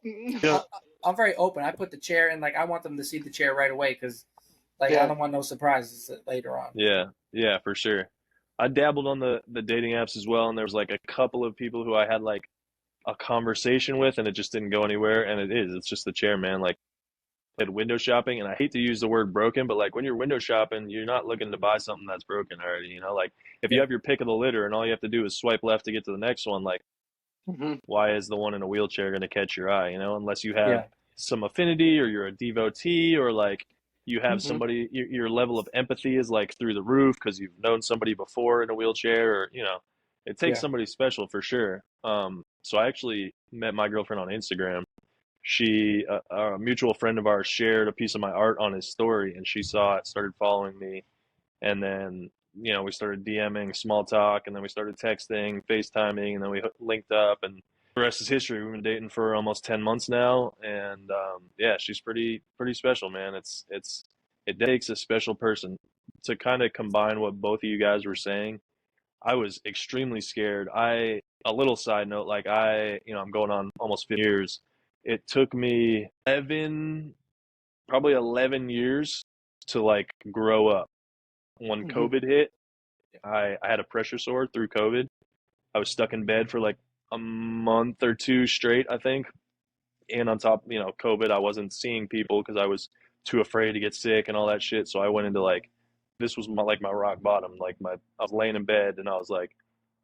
[SPEAKER 1] I'm very open. I put the chair in, like I want them to see the chair right away because like I don't want no surprises later on.
[SPEAKER 2] Yeah, for sure. I dabbled on the dating apps as well, and there was like a couple of people who I had like a conversation with, and it just didn't go anywhere. And it's just the chair, man. Like, at window shopping, and I hate to use the word broken, but like when you're window shopping, you're not looking to buy something that's broken already. Like if you have your pick of the litter and all you have to do is swipe left to get to the next one, like why is the one in a wheelchair going to catch your eye? Unless you have some affinity, or you're a devotee, or like you have somebody, your level of empathy is like through the roof because you've known somebody before in a wheelchair, or it takes somebody special for sure. So I actually met my girlfriend on Instagram. She, a mutual friend of ours, shared a piece of my art on his story, and she saw it, started following me, and then we started DMing, small talk, and then we started texting, FaceTiming, and then we linked up, and the rest is history. We've been dating for almost 10 months now, and yeah, she's pretty special, man. It takes a special person to kind of combine what both of you guys were saying. I was extremely scared. A little side note, like I'm going on almost 50 years. It took me probably 11 years to like grow up. When COVID hit, I had a pressure sore through COVID. I was stuck in bed for like a month or two straight, I think. And on top, COVID, I wasn't seeing people because I was too afraid to get sick and all that shit. So I went into like, this was my rock bottom. Like I was laying in bed and I was like,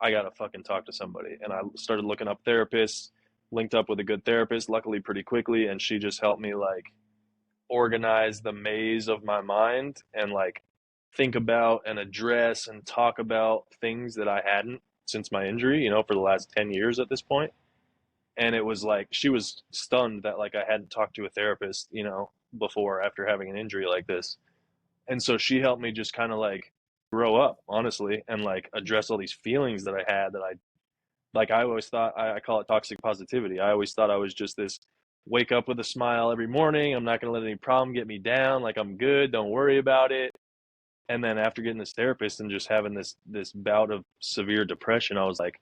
[SPEAKER 2] I gotta fucking talk to somebody. And I started looking up therapists, linked up with a good therapist, luckily pretty quickly. And she just helped me like organize the maze of my mind and like think about and address and talk about things that I hadn't since my injury, for the last 10 years at this point. And it was like, she was stunned that like I hadn't talked to a therapist, before after having an injury like this. And so she helped me just kind of like grow up, honestly, and like address all these feelings that I had that I always thought, I call it toxic positivity. I always thought I was just this wake up with a smile every morning. I'm not going to let any problem get me down. Like I'm good. Don't worry about it. And then after getting this therapist and just having this bout of severe depression, I was like,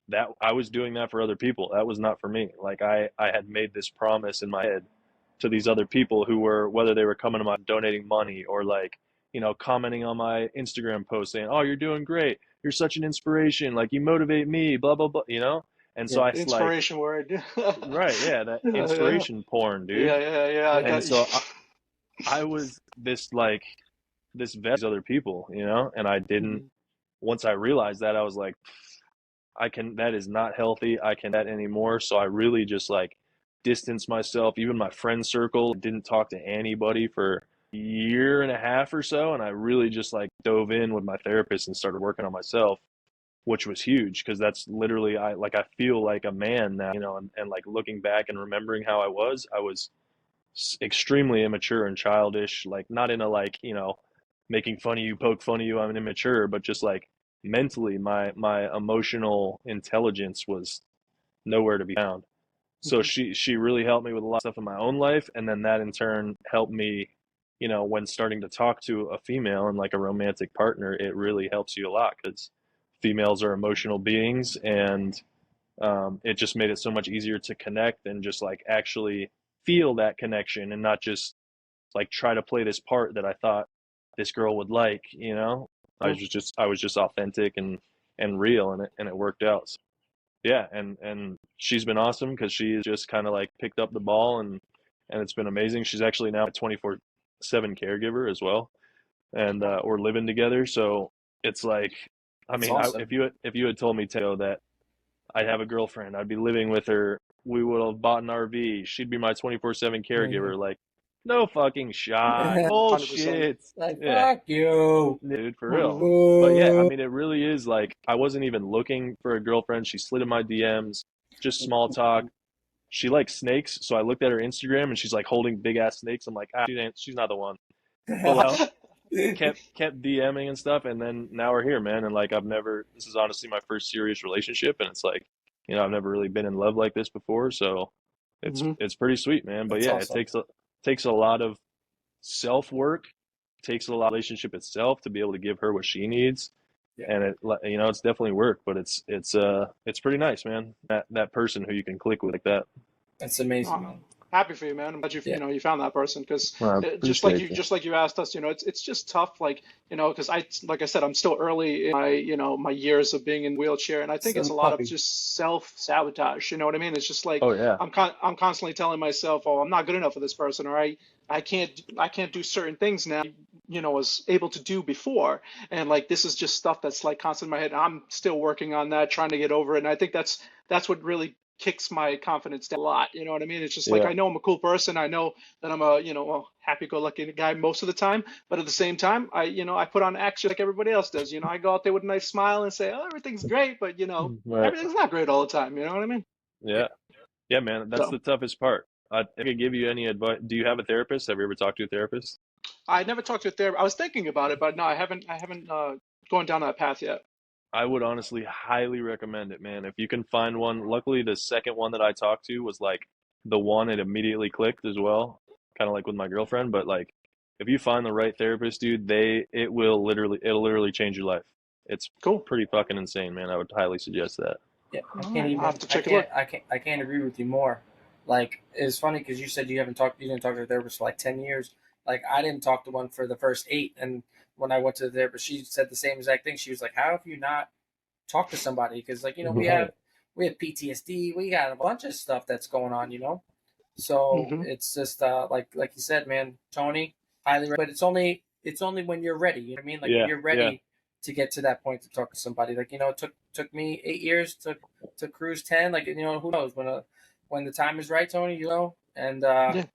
[SPEAKER 2] that I was doing that for other people. That was not for me. Like I had made this promise in my head to these other people who were, whether they were coming to my donating money or like, commenting on my Instagram post saying, "Oh, you're doing great. You're such an inspiration. Like you motivate me, blah, blah, blah." And so I
[SPEAKER 3] Inspiration word.
[SPEAKER 2] right. Yeah. That inspiration porn, dude.
[SPEAKER 3] Yeah.
[SPEAKER 2] And so I was this vet other people, and I didn't, once I realized that, I was like, that is not healthy. I can't do that anymore. So I really just like distanced myself. Even my friend circle, didn't talk to anybody for a year and a half or so. And I really just like dove in with my therapist and started working on myself, which was huge because that's literally, I feel like a man now, and like looking back and remembering how I was extremely immature and childish, like not in a like, making fun of you, poke fun of you, I'm immature, but just like mentally my emotional intelligence was nowhere to be found. So she really helped me with a lot of stuff in my own life, and then that in turn helped me, when starting to talk to a female and like a romantic partner, it really helps you a lot because females are emotional beings, and it just made it so much easier to connect and just like actually feel that connection and not just like try to play this part that I thought this girl would like, I was just authentic and real, and it worked out. So, yeah, and she's been awesome because she just kind of like picked up the ball, and it's been amazing. She's actually now a 24/7 caregiver as well, and we're living together. So it's like, I mean,
[SPEAKER 1] awesome.
[SPEAKER 2] if you had told me, Teo, that I'd have a girlfriend, I'd be living with her we would have bought an RV. She'd be my 24/7 caregiver. Like, no fucking shot.
[SPEAKER 3] 100%.
[SPEAKER 2] Bullshit.
[SPEAKER 1] Like,
[SPEAKER 2] Yeah,
[SPEAKER 1] fuck you.
[SPEAKER 2] dude, for real.
[SPEAKER 3] Mhm.
[SPEAKER 2] But yeah, I mean, it really is like I wasn't even looking for a girlfriend. She slid in my DMs, just small talk. She likes snakes, so I looked at her Instagram and she's like holding big ass snakes. I'm like, she's not the one. But like, kept DMing and stuff, and then now we're here, man. And like, this is honestly my first serious relationship, and it's like, I've never really been in love like this before, so
[SPEAKER 3] Mhm.
[SPEAKER 2] it's pretty sweet, man. But
[SPEAKER 1] That's
[SPEAKER 2] yeah,
[SPEAKER 1] awesome.
[SPEAKER 2] it takes a lot of self work, takes a lot of relationship itself to be able to give her what she needs.
[SPEAKER 1] Yeah.
[SPEAKER 2] And it's definitely work, but it's pretty nice, man. That person who you can click with like that.
[SPEAKER 1] That's amazing,
[SPEAKER 3] Oh,
[SPEAKER 1] man.
[SPEAKER 3] happy for you, man. I'm glad you
[SPEAKER 1] Yeah.
[SPEAKER 3] you found that person, because
[SPEAKER 2] Well, I appreciate you.
[SPEAKER 3] just like you asked us, it's just tough, like, because like I said, I'm still early in my years of being in wheelchair, and I think
[SPEAKER 1] Still
[SPEAKER 3] it's
[SPEAKER 1] a
[SPEAKER 3] a lot of
[SPEAKER 1] puppy.
[SPEAKER 3] just self-sabotage. You know what I mean? It's just like
[SPEAKER 2] Oh yeah,
[SPEAKER 3] I'm constantly telling myself, oh, I'm not good enough for this person, or I can't do certain things now, was able to do before, and like this is just stuff that's like constant in my head. And I'm still working on that, trying to get over it, and I think that's what really kicks my confidence down a lot. You know what I mean? It's just like
[SPEAKER 2] yeah,
[SPEAKER 3] I know I'm a cool person. I know that I'm a happy-go-lucky guy most of the time. But at the same time, I put on action like everybody else does. I go out there with a nice smile and say, oh, everything's great, but
[SPEAKER 2] right,
[SPEAKER 3] everything's not great all the time. You know what I mean?
[SPEAKER 1] Yeah.
[SPEAKER 2] yeah, yeah, man. That's
[SPEAKER 3] So
[SPEAKER 2] the toughest part. I could give you any advice. Do you have a therapist? Have you ever talked to a therapist?
[SPEAKER 3] I never talked to a therapist. I was thinking about it, but no, I haven't gone down that path yet.
[SPEAKER 2] I would honestly highly recommend it, man. If you can find one. Luckily, the second one that I talked to was like the one it immediately clicked as well, kind of like with my girlfriend. But like, if you find the right therapist, dude, it'll literally change your life. It's
[SPEAKER 3] Cool.
[SPEAKER 2] pretty fucking insane, man. I would highly suggest that.
[SPEAKER 1] Yeah, I
[SPEAKER 3] All
[SPEAKER 1] can't
[SPEAKER 3] right, I'll have
[SPEAKER 1] even.
[SPEAKER 3] to check a look.
[SPEAKER 1] I can't agree with you more. Like, it's funny because you said you didn't talk to a therapist for like 10 years. Like, I didn't talk to one for the first 8, and when I went to the therapist, she said the same exact thing. She was like, "How have you not talked to somebody?" Because like
[SPEAKER 2] Right.
[SPEAKER 1] we have PTSD, we got a bunch of stuff that's going on, So
[SPEAKER 3] Hmm.
[SPEAKER 1] it's just like you said, man, Tony, but it's only when you're ready. You know what I mean? Like if
[SPEAKER 2] Yeah,
[SPEAKER 1] you're
[SPEAKER 2] yeah,
[SPEAKER 1] ready to get to that point to talk to somebody, like it took me 8 years to cruise 10. Like who knows when the time is right, Tony. And
[SPEAKER 3] Yeah.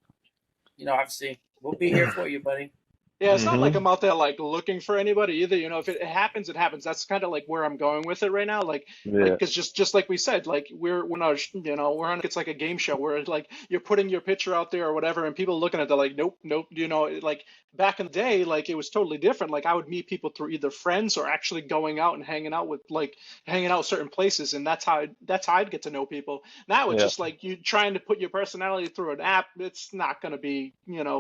[SPEAKER 1] obviously we'll be here for you, buddy.
[SPEAKER 3] Yeah, it's not like
[SPEAKER 2] hmm
[SPEAKER 3] I'm out there like looking for anybody either. If it happens, it happens. That's kind of like where I'm going with it right now. Like,
[SPEAKER 2] yeah,
[SPEAKER 3] because just like we said, like we're not, we're on. It's like a game show where it's like you're putting your picture out there or whatever, and people looking at it like, nope, nope. Like back in the day, like it was totally different. Like I would meet people through either friends or actually going out and hanging out certain places, and that's how I'd get to know people. Now it's
[SPEAKER 2] yeah,
[SPEAKER 3] just like you trying to put your personality through an app. It's not going to be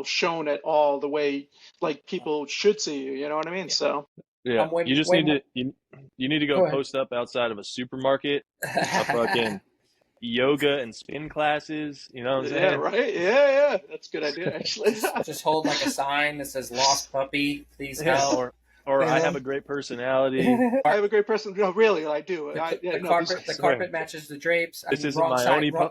[SPEAKER 3] shown at all the way like people should see you. You know what I mean?
[SPEAKER 1] Yeah,
[SPEAKER 3] So
[SPEAKER 2] yeah.
[SPEAKER 1] I'm
[SPEAKER 2] You just
[SPEAKER 1] way
[SPEAKER 2] need
[SPEAKER 1] more.
[SPEAKER 2] to you need to go
[SPEAKER 1] Go ahead.
[SPEAKER 2] post up outside of a supermarket, a fucking yoga and spin classes. You know what I'm
[SPEAKER 3] yeah,
[SPEAKER 2] saying?
[SPEAKER 3] right. Yeah, that's a good idea actually.
[SPEAKER 1] Just hold like a sign that says "Lost Puppy, please
[SPEAKER 2] Yeah,
[SPEAKER 1] help."
[SPEAKER 2] or
[SPEAKER 1] You
[SPEAKER 2] I have
[SPEAKER 1] know,
[SPEAKER 2] a great personality.
[SPEAKER 3] I have a great person. No, really, I do. Yeah,
[SPEAKER 1] the
[SPEAKER 3] no, these
[SPEAKER 1] carpet the
[SPEAKER 3] guys.
[SPEAKER 2] Swear,
[SPEAKER 1] carpet matches the drapes. I
[SPEAKER 2] this
[SPEAKER 1] mean,
[SPEAKER 2] isn't
[SPEAKER 1] wrong
[SPEAKER 2] my
[SPEAKER 1] side.
[SPEAKER 2] only
[SPEAKER 1] Wrong.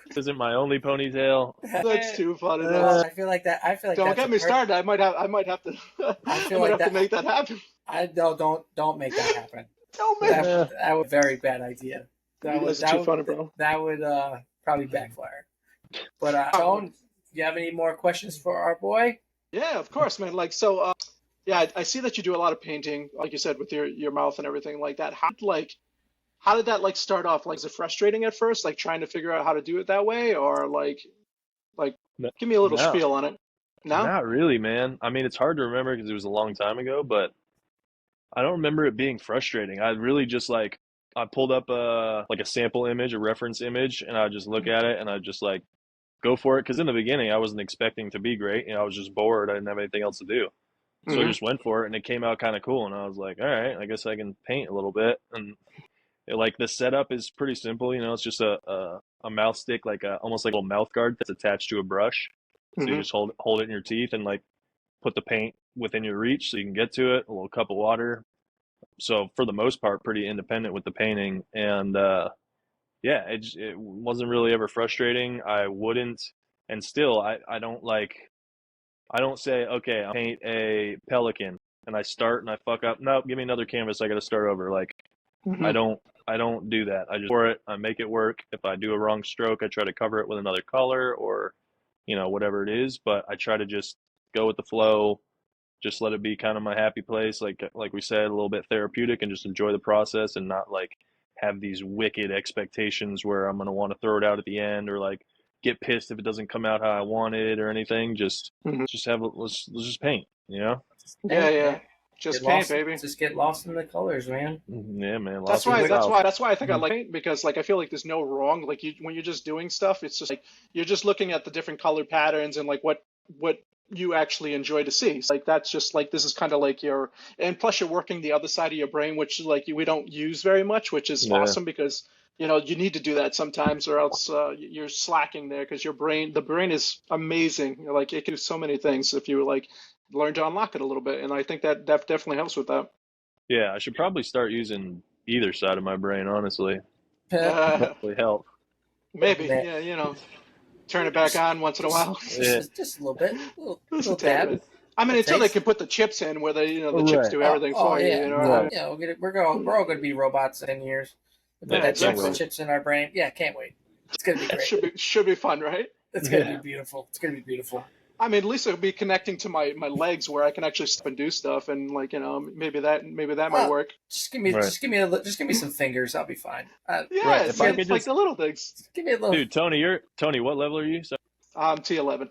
[SPEAKER 2] this isn't my only ponytail.
[SPEAKER 3] That's too funny.
[SPEAKER 1] Well,
[SPEAKER 3] That's
[SPEAKER 1] I feel like that. I feel like
[SPEAKER 3] Don't
[SPEAKER 1] that's
[SPEAKER 3] get
[SPEAKER 1] a
[SPEAKER 3] me
[SPEAKER 1] perfect.
[SPEAKER 3] started. I might have to.
[SPEAKER 1] I
[SPEAKER 3] I
[SPEAKER 1] feel
[SPEAKER 3] might
[SPEAKER 1] like
[SPEAKER 3] have to
[SPEAKER 1] that.
[SPEAKER 3] make that happen.
[SPEAKER 1] I don't make that happen.
[SPEAKER 3] Don't make.
[SPEAKER 1] That
[SPEAKER 2] Yeah.
[SPEAKER 1] that was a very bad idea.
[SPEAKER 3] You guys are too funny, bro.
[SPEAKER 1] That would probably backfire. But
[SPEAKER 3] Well,
[SPEAKER 1] Tone, do you have any more questions for our boy?
[SPEAKER 3] yeah, of course, man. Like so. Yeah, I see that you do a lot of painting, like you said, with your mouth and everything like that. How did that like start off? Like, is it frustrating at first, like trying to figure out how to do it that way, or like
[SPEAKER 2] No,
[SPEAKER 3] give me a little
[SPEAKER 2] no,
[SPEAKER 3] spiel on it? No?
[SPEAKER 2] not really, man. I mean, it's hard to remember because it was a long time ago, but I don't remember it being frustrating. I really just like I pulled up a sample image, a reference image, and I would just look at it and I just like go for it. Because in the beginning, I wasn't expecting to be great. I was just bored. I didn't have anything else to do, so I
[SPEAKER 3] Mm-hmm.
[SPEAKER 2] just went for it, and it came out kind of cool. And I was like, all right, I guess I can paint a little bit. And like the setup is pretty simple. It's just a mouth stick, like almost like a little mouth guard that's attached to a brush. So you
[SPEAKER 3] Mm-hmm.
[SPEAKER 2] just hold it in your teeth and like put the paint within your reach so you can get to it. A little cup of water. So for the most part, pretty independent with the painting. And yeah, it wasn't really ever frustrating. I wouldn't, and still, I don't say, okay, I'll paint a pelican and I start and I fuck up. No, give me another canvas. I got to start over. Like, I
[SPEAKER 3] Mm-hmm.
[SPEAKER 2] don't. I don't do that. I just pour it, I make it work. If I do a wrong stroke, I try to cover it with another color or, whatever it is. But I try to just go with the flow, just let it be kind of my happy place, like we said, a little bit therapeutic, and just enjoy the process and not like have these wicked expectations where I'm gonna want to throw it out at the end or like get pissed if it doesn't come out how I want it or anything. Just
[SPEAKER 3] Mhm.
[SPEAKER 2] let's just paint,
[SPEAKER 3] Yeah,
[SPEAKER 1] Paint,
[SPEAKER 3] yeah.
[SPEAKER 1] man.
[SPEAKER 3] Just
[SPEAKER 1] Get
[SPEAKER 3] paint,
[SPEAKER 1] lost,
[SPEAKER 3] baby.
[SPEAKER 1] just get lost in the colors, man.
[SPEAKER 2] Yeah, man.
[SPEAKER 3] That's
[SPEAKER 2] Lots of
[SPEAKER 3] why. That's
[SPEAKER 2] styles.
[SPEAKER 3] why. That's why I think I like paint because like I feel like there's no wrong. Like when you're just doing stuff, it's just like you're just looking at the different color patterns and like what you actually enjoy to see. So, like that's just like this is kind of like your and plus you're working the other side of your brain, which like we don't use very much, which is
[SPEAKER 2] Yeah.
[SPEAKER 3] awesome because you need to do that sometimes or else you're slacking there because the brain is amazing. Like it can do so many things if you like learn to unlock it a little bit, and I think that definitely helps with that.
[SPEAKER 2] Yeah, I should probably start using either side of my brain, honestly.
[SPEAKER 1] Man,
[SPEAKER 2] Hopefully help.
[SPEAKER 3] Maybe, yeah, turn it back on once in a while.
[SPEAKER 2] Yeah.
[SPEAKER 1] just a little bit,
[SPEAKER 3] Just a
[SPEAKER 1] little
[SPEAKER 3] tad
[SPEAKER 1] dab.
[SPEAKER 3] bit. I mean,
[SPEAKER 1] It
[SPEAKER 3] until they
[SPEAKER 1] takes.
[SPEAKER 3] can put the chips in, where the chips
[SPEAKER 2] Right.
[SPEAKER 3] do everything for you.
[SPEAKER 1] Yeah,
[SPEAKER 3] You know what I mean?
[SPEAKER 1] yeah. We're all going to be robots in 10 years. Put
[SPEAKER 2] Yeah,
[SPEAKER 1] that
[SPEAKER 2] can't
[SPEAKER 3] exactly.
[SPEAKER 2] wait.
[SPEAKER 1] chips in our brain. Yeah, can't wait. It's going to be great.
[SPEAKER 3] Should be fun, right?
[SPEAKER 1] It's going to
[SPEAKER 2] Yeah.
[SPEAKER 1] be beautiful. It's going to be beautiful.
[SPEAKER 3] I mean, at least it'll be connecting to my legs where I can actually step and do stuff, and like maybe that might work.
[SPEAKER 1] Just give me
[SPEAKER 2] Right.
[SPEAKER 1] just give me some fingers. I'll be fine.
[SPEAKER 3] Yeah,
[SPEAKER 2] Right,
[SPEAKER 3] it's
[SPEAKER 2] if I
[SPEAKER 3] like,
[SPEAKER 2] could
[SPEAKER 3] like
[SPEAKER 2] just-
[SPEAKER 3] the little things.
[SPEAKER 1] Just give me a little.
[SPEAKER 2] Dude, Tony, what level are you? So,
[SPEAKER 3] T11.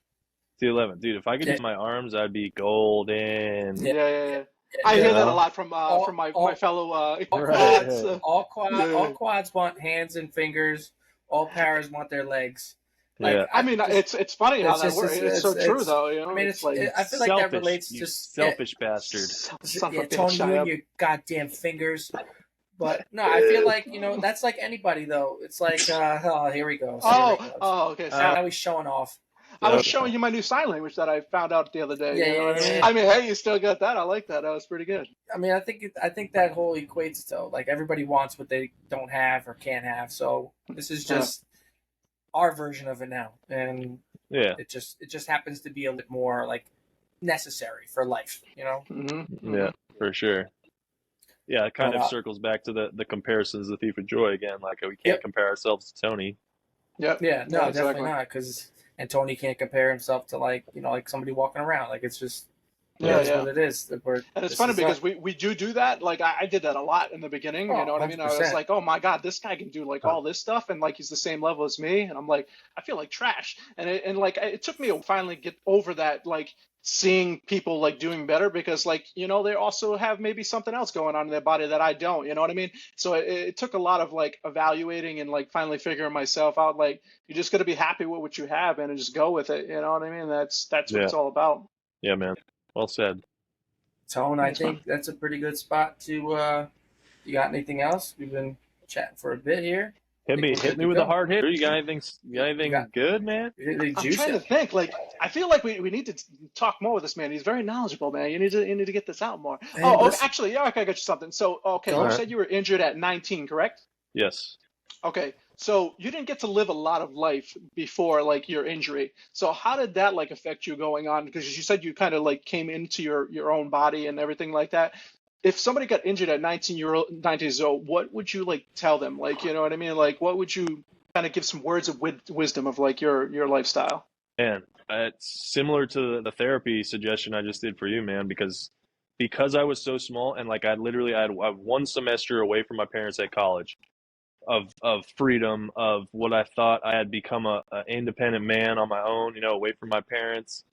[SPEAKER 2] T11. Dude, if I could use my arms, I'd be golden.
[SPEAKER 3] Yeah. I hear that a lot from my fellow
[SPEAKER 2] Right.
[SPEAKER 3] quads.
[SPEAKER 1] All
[SPEAKER 3] Yeah.
[SPEAKER 1] quads want hands and fingers. All paras want their legs. Like,
[SPEAKER 2] Yeah.
[SPEAKER 3] I mean, it's funny how
[SPEAKER 1] it's
[SPEAKER 3] that
[SPEAKER 1] just-
[SPEAKER 3] works. It's so true, though.
[SPEAKER 1] I mean,
[SPEAKER 3] it's like
[SPEAKER 1] I feel like that
[SPEAKER 2] Selfish,
[SPEAKER 1] relates
[SPEAKER 2] you
[SPEAKER 1] just
[SPEAKER 2] selfish bastard.
[SPEAKER 3] son
[SPEAKER 1] yeah,
[SPEAKER 3] of a
[SPEAKER 1] Tony,
[SPEAKER 3] bitch.
[SPEAKER 1] you and your goddamn fingers. But no, I feel like that's like anybody though. It's like here we go.
[SPEAKER 3] Okay. So
[SPEAKER 1] Now he's showing off.
[SPEAKER 3] I was showing you my new sign language that I found out the other day.
[SPEAKER 1] Yeah,
[SPEAKER 3] you know what I mean?
[SPEAKER 1] yeah.
[SPEAKER 3] I mean, hey, you still got that? I like that. That was pretty good.
[SPEAKER 1] I mean, I think that whole equates to like everybody wants what they don't have or can't have. So this is just our version of it now, and
[SPEAKER 2] Yeah.
[SPEAKER 1] it just happens to be a bit more like necessary for life.
[SPEAKER 3] Mm-hmm.
[SPEAKER 2] Yeah, for sure. Yeah, it kind
[SPEAKER 1] But,
[SPEAKER 2] of circles back to the comparisons of the Thief of Joy again. Like, we can't
[SPEAKER 1] Yep.
[SPEAKER 2] compare ourselves to Tony.
[SPEAKER 3] Yep.
[SPEAKER 1] Yeah, no,
[SPEAKER 3] exactly.
[SPEAKER 1] definitely not. And Tony can't compare himself to like somebody walking around. Like it's just that's what it is.
[SPEAKER 3] And it's funny because we do that. Like I did that a lot in the beginning. You know what I mean? I was
[SPEAKER 1] 100%.
[SPEAKER 3] like, oh my God, this guy can do like all this stuff, and like he's the same level as me, and I'm like, I feel like trash. And it took me to finally get over that, like seeing people like doing better because like they also have maybe something else going on in their body that I don't. You know what I mean? So it took a lot of like evaluating and like finally figuring myself out. Like you just got to be happy with what you have and just go with it. You know what I mean? That's what it's all about.
[SPEAKER 2] Yeah, man. Well said.
[SPEAKER 1] Tone, I think that's a pretty good spot to. You got anything else? We've been chatting for a bit here.
[SPEAKER 2] Hit me with a hard hit. You got anything good, man?
[SPEAKER 1] Really
[SPEAKER 3] I'm trying to think. Like, I feel like we need to talk more with this man. He's very knowledgeable, man. You need to get this out more.
[SPEAKER 1] Hey,
[SPEAKER 3] Actually, yeah, okay, I got you something. So, okay, you said you were injured at 19, correct?
[SPEAKER 2] Yes.
[SPEAKER 3] Okay, so you didn't get to live a lot of life before like your injury. So how did that like affect you going on? Because you said you kind of like came into your own body and everything like that. If somebody got injured at 19 years old, what would you like tell them? Like, you know what I mean? Like, what would you kind of give some words of wisdom of like your lifestyle?
[SPEAKER 2] Man, it's similar to the therapy suggestion I just did for you, man, because I was so small and like I had 1 semester away from my parents at college of freedom, of what I thought I had become a independent man on my own, away from my parents.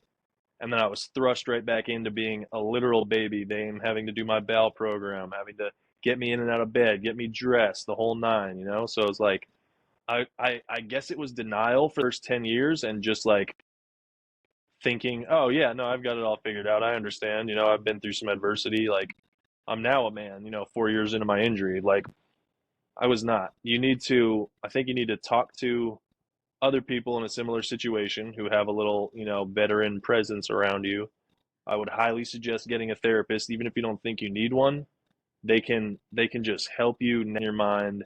[SPEAKER 2] And then I was thrust right back into being a literal baby, Dame, having to do my bowel program, having to get me in and out of bed, get me dressed, the whole nine, So it was like, I guess it was denial for the first 10 years and just like thinking, oh yeah, no, I've got it all figured out. I understand, I've been through some adversity. Like I'm now a man, 4 years into my injury. Like I was not. I think you need to talk to other people in a similar situation who have a little, veteran presence around you. I would highly suggest getting a therapist, even if you don't think you need one. They can just help you in your mind.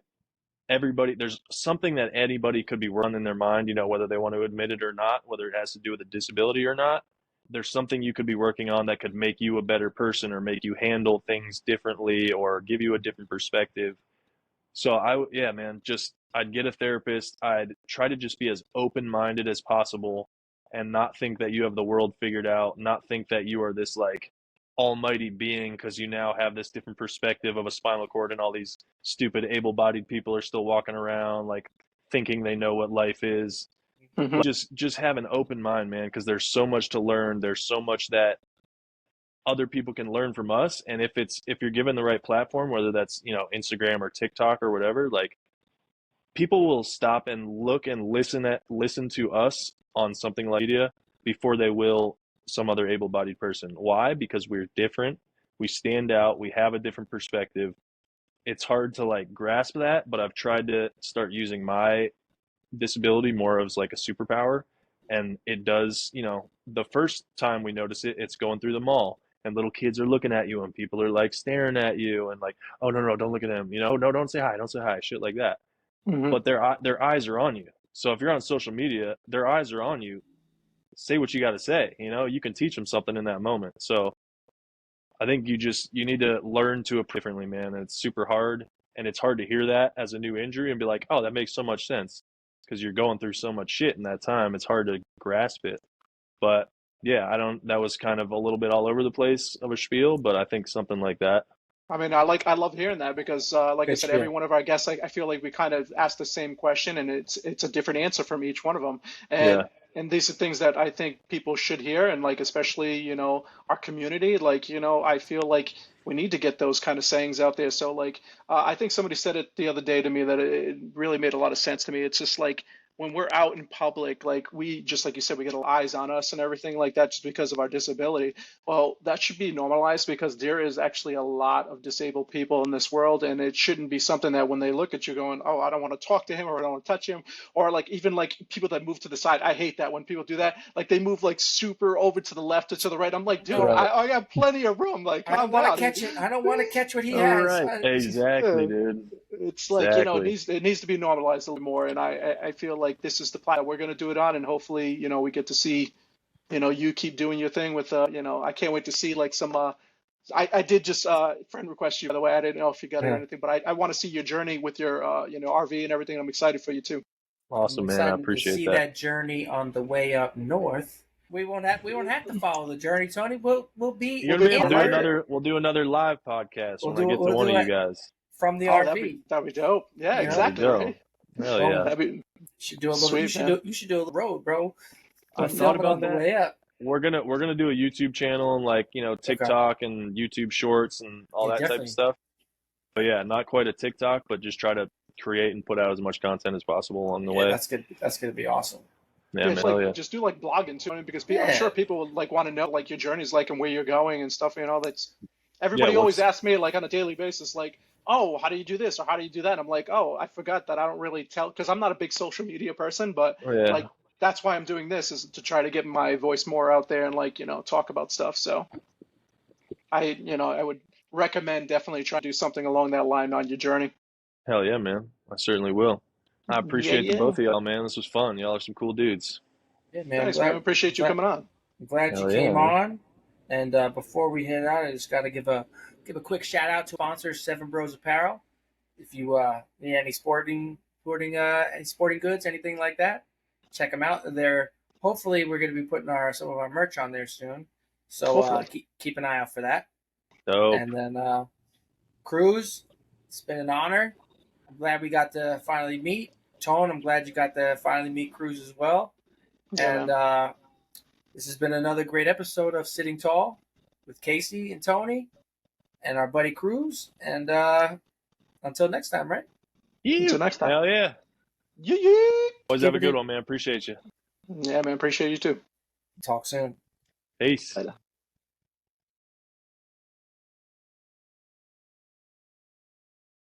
[SPEAKER 2] There's something that anybody could be running in their mind, whether they want to admit it or not, whether it has to do with a disability or not. There's something you could be working on that could make you a better person or make you handle things differently or give you a different perspective. So yeah, man, I'd get a therapist. I'd try to just be as open-minded as possible and not think that you have the world figured out, not think that you are this like almighty being because you now have this different perspective of a spinal cord and all these stupid able-bodied people are still walking around like thinking they know what life is.
[SPEAKER 3] Mm-hmm.
[SPEAKER 2] Just have an open mind, man, because there's so much to learn. There's so much that other people can learn from us, and if you're given the right platform, whether that's Instagram or TikTok or whatever, like people will stop and look and listen to us on something like media before they will some other able-bodied person. Why? Because we're different, we stand out, we have a different perspective. It's hard to like grasp that, but I've tried to start using my disability more as like a superpower. And it does, the first time we notice it, it's going through the mall and little kids are looking at you and people are like staring at you and like, oh no, don't look at them, no, don't say hi, shit like that.
[SPEAKER 3] Mm-hmm.
[SPEAKER 2] But their eyes are on you. So if you're on social media, their eyes are on you. Say what you got to say, you can teach them something in that moment. So I think you need to learn to approach differently, man. And it's super hard, and it's hard to hear that as a new injury and be like, oh, that makes so much sense because you're going through so much shit in that time. It's hard to grasp it. But yeah, that was kind of a little bit all over the place of a spiel, but I think something like that.
[SPEAKER 3] I mean, I love hearing that because, like I
[SPEAKER 1] Good
[SPEAKER 3] said,
[SPEAKER 1] shit.
[SPEAKER 3] every one of our guests, I feel like we kind of ask the same question, and it's a different answer from each one of them.
[SPEAKER 2] Yeah.
[SPEAKER 3] And these are things that I think people should hear, and like especially our community, like I feel like we need to get those kind of sayings out there. So like I think somebody said it the other day to me that it really made a lot of sense to me. It's just like when we're out in public, like we just like you said, we get eyes on us and everything like that just because of our disability. Well, that should be normalized because there is actually a lot of disabled people in this world, and it shouldn't be something that when they look at you going, oh, I don't want to talk to him or I don't want to touch him, or like even like people that move to the side. I hate that when people do that. Like they move like super over to the left or to the right. I'm like, dude,
[SPEAKER 1] Right.
[SPEAKER 3] I got plenty of room. Like,
[SPEAKER 1] I don't
[SPEAKER 3] calm
[SPEAKER 1] want
[SPEAKER 3] down.
[SPEAKER 1] to catch it. I don't want to catch what he
[SPEAKER 2] All
[SPEAKER 1] has.
[SPEAKER 2] right. Exactly, dude.
[SPEAKER 3] It's like,
[SPEAKER 2] Exactly.
[SPEAKER 3] it needs to be normalized a little more. And I feel like this is the platform we're going to do it on. And hopefully, we get to see, you keep doing your thing with, I can't wait to see like some, I did just friend request you, by the way. I didn't know if you got it or anything, but I want to see your journey with your, RV and everything. I'm excited for you too.
[SPEAKER 2] Awesome, man. I appreciate
[SPEAKER 1] to see that journey on the way up north. We won't have to follow the journey, Tony. We'll be.
[SPEAKER 2] You're gonna be able to do we'll do another live podcast when I get to one of you guys.
[SPEAKER 1] From the
[SPEAKER 3] RV. That'd be dope. Yeah, exactly. Right?
[SPEAKER 2] Hell yeah.
[SPEAKER 3] You
[SPEAKER 1] should do a little. You should do a little road, bro.
[SPEAKER 2] I thought about
[SPEAKER 1] that. The way up.
[SPEAKER 2] We're gonna do a YouTube channel and like TikTok and YouTube Shorts and all that
[SPEAKER 3] definitely.
[SPEAKER 2] type of stuff. But yeah, not quite a TikTok, but just try to create and put out as much content as possible along the way.
[SPEAKER 1] That's good. That's gonna be awesome.
[SPEAKER 2] Yeah, man,
[SPEAKER 3] just do like blogging too, because I'm sure people would like want to know like your journey's like and where you're going and stuff. That's everybody always asks me like on a daily basis, like, oh, how do you do this or how do you do that? And I'm like, oh, I forgot that I don't really tell because I'm not a big social media person, but like that's why I'm doing this is to try to get my voice more out there and like talk about stuff. So I would recommend definitely try to do something along that line on your journey.
[SPEAKER 2] Hell yeah, man. I certainly will. I appreciate the both of y'all, man. This was fun. Y'all are some cool dudes.
[SPEAKER 1] Yeah, man.
[SPEAKER 3] Thanks, man. Appreciate you coming on.
[SPEAKER 1] I'm glad you came on. And before we head out, I just got to give a quick shout out to sponsor Seven Bros Apparel. If you need any sporting goods, anything like that, check them out. Hopefully we're going to be putting some of our merch on there soon. So keep an eye out for that.
[SPEAKER 2] Dope.
[SPEAKER 1] And then Cruise, it's been an honor. I'm glad we got to finally meet. Tone, I'm glad you got to finally meet Cruise as well. Yeah. And this has been another great episode of Sitting Tall with Casey and Tony and our buddy Cruise. And until next time, right?
[SPEAKER 3] Until next time.
[SPEAKER 2] Hell yeah.
[SPEAKER 3] Yeah.
[SPEAKER 2] Always have a good one, man. Appreciate you.
[SPEAKER 3] Yeah, man. Appreciate you too.
[SPEAKER 1] Talk soon.
[SPEAKER 2] Peace.
[SPEAKER 3] Later.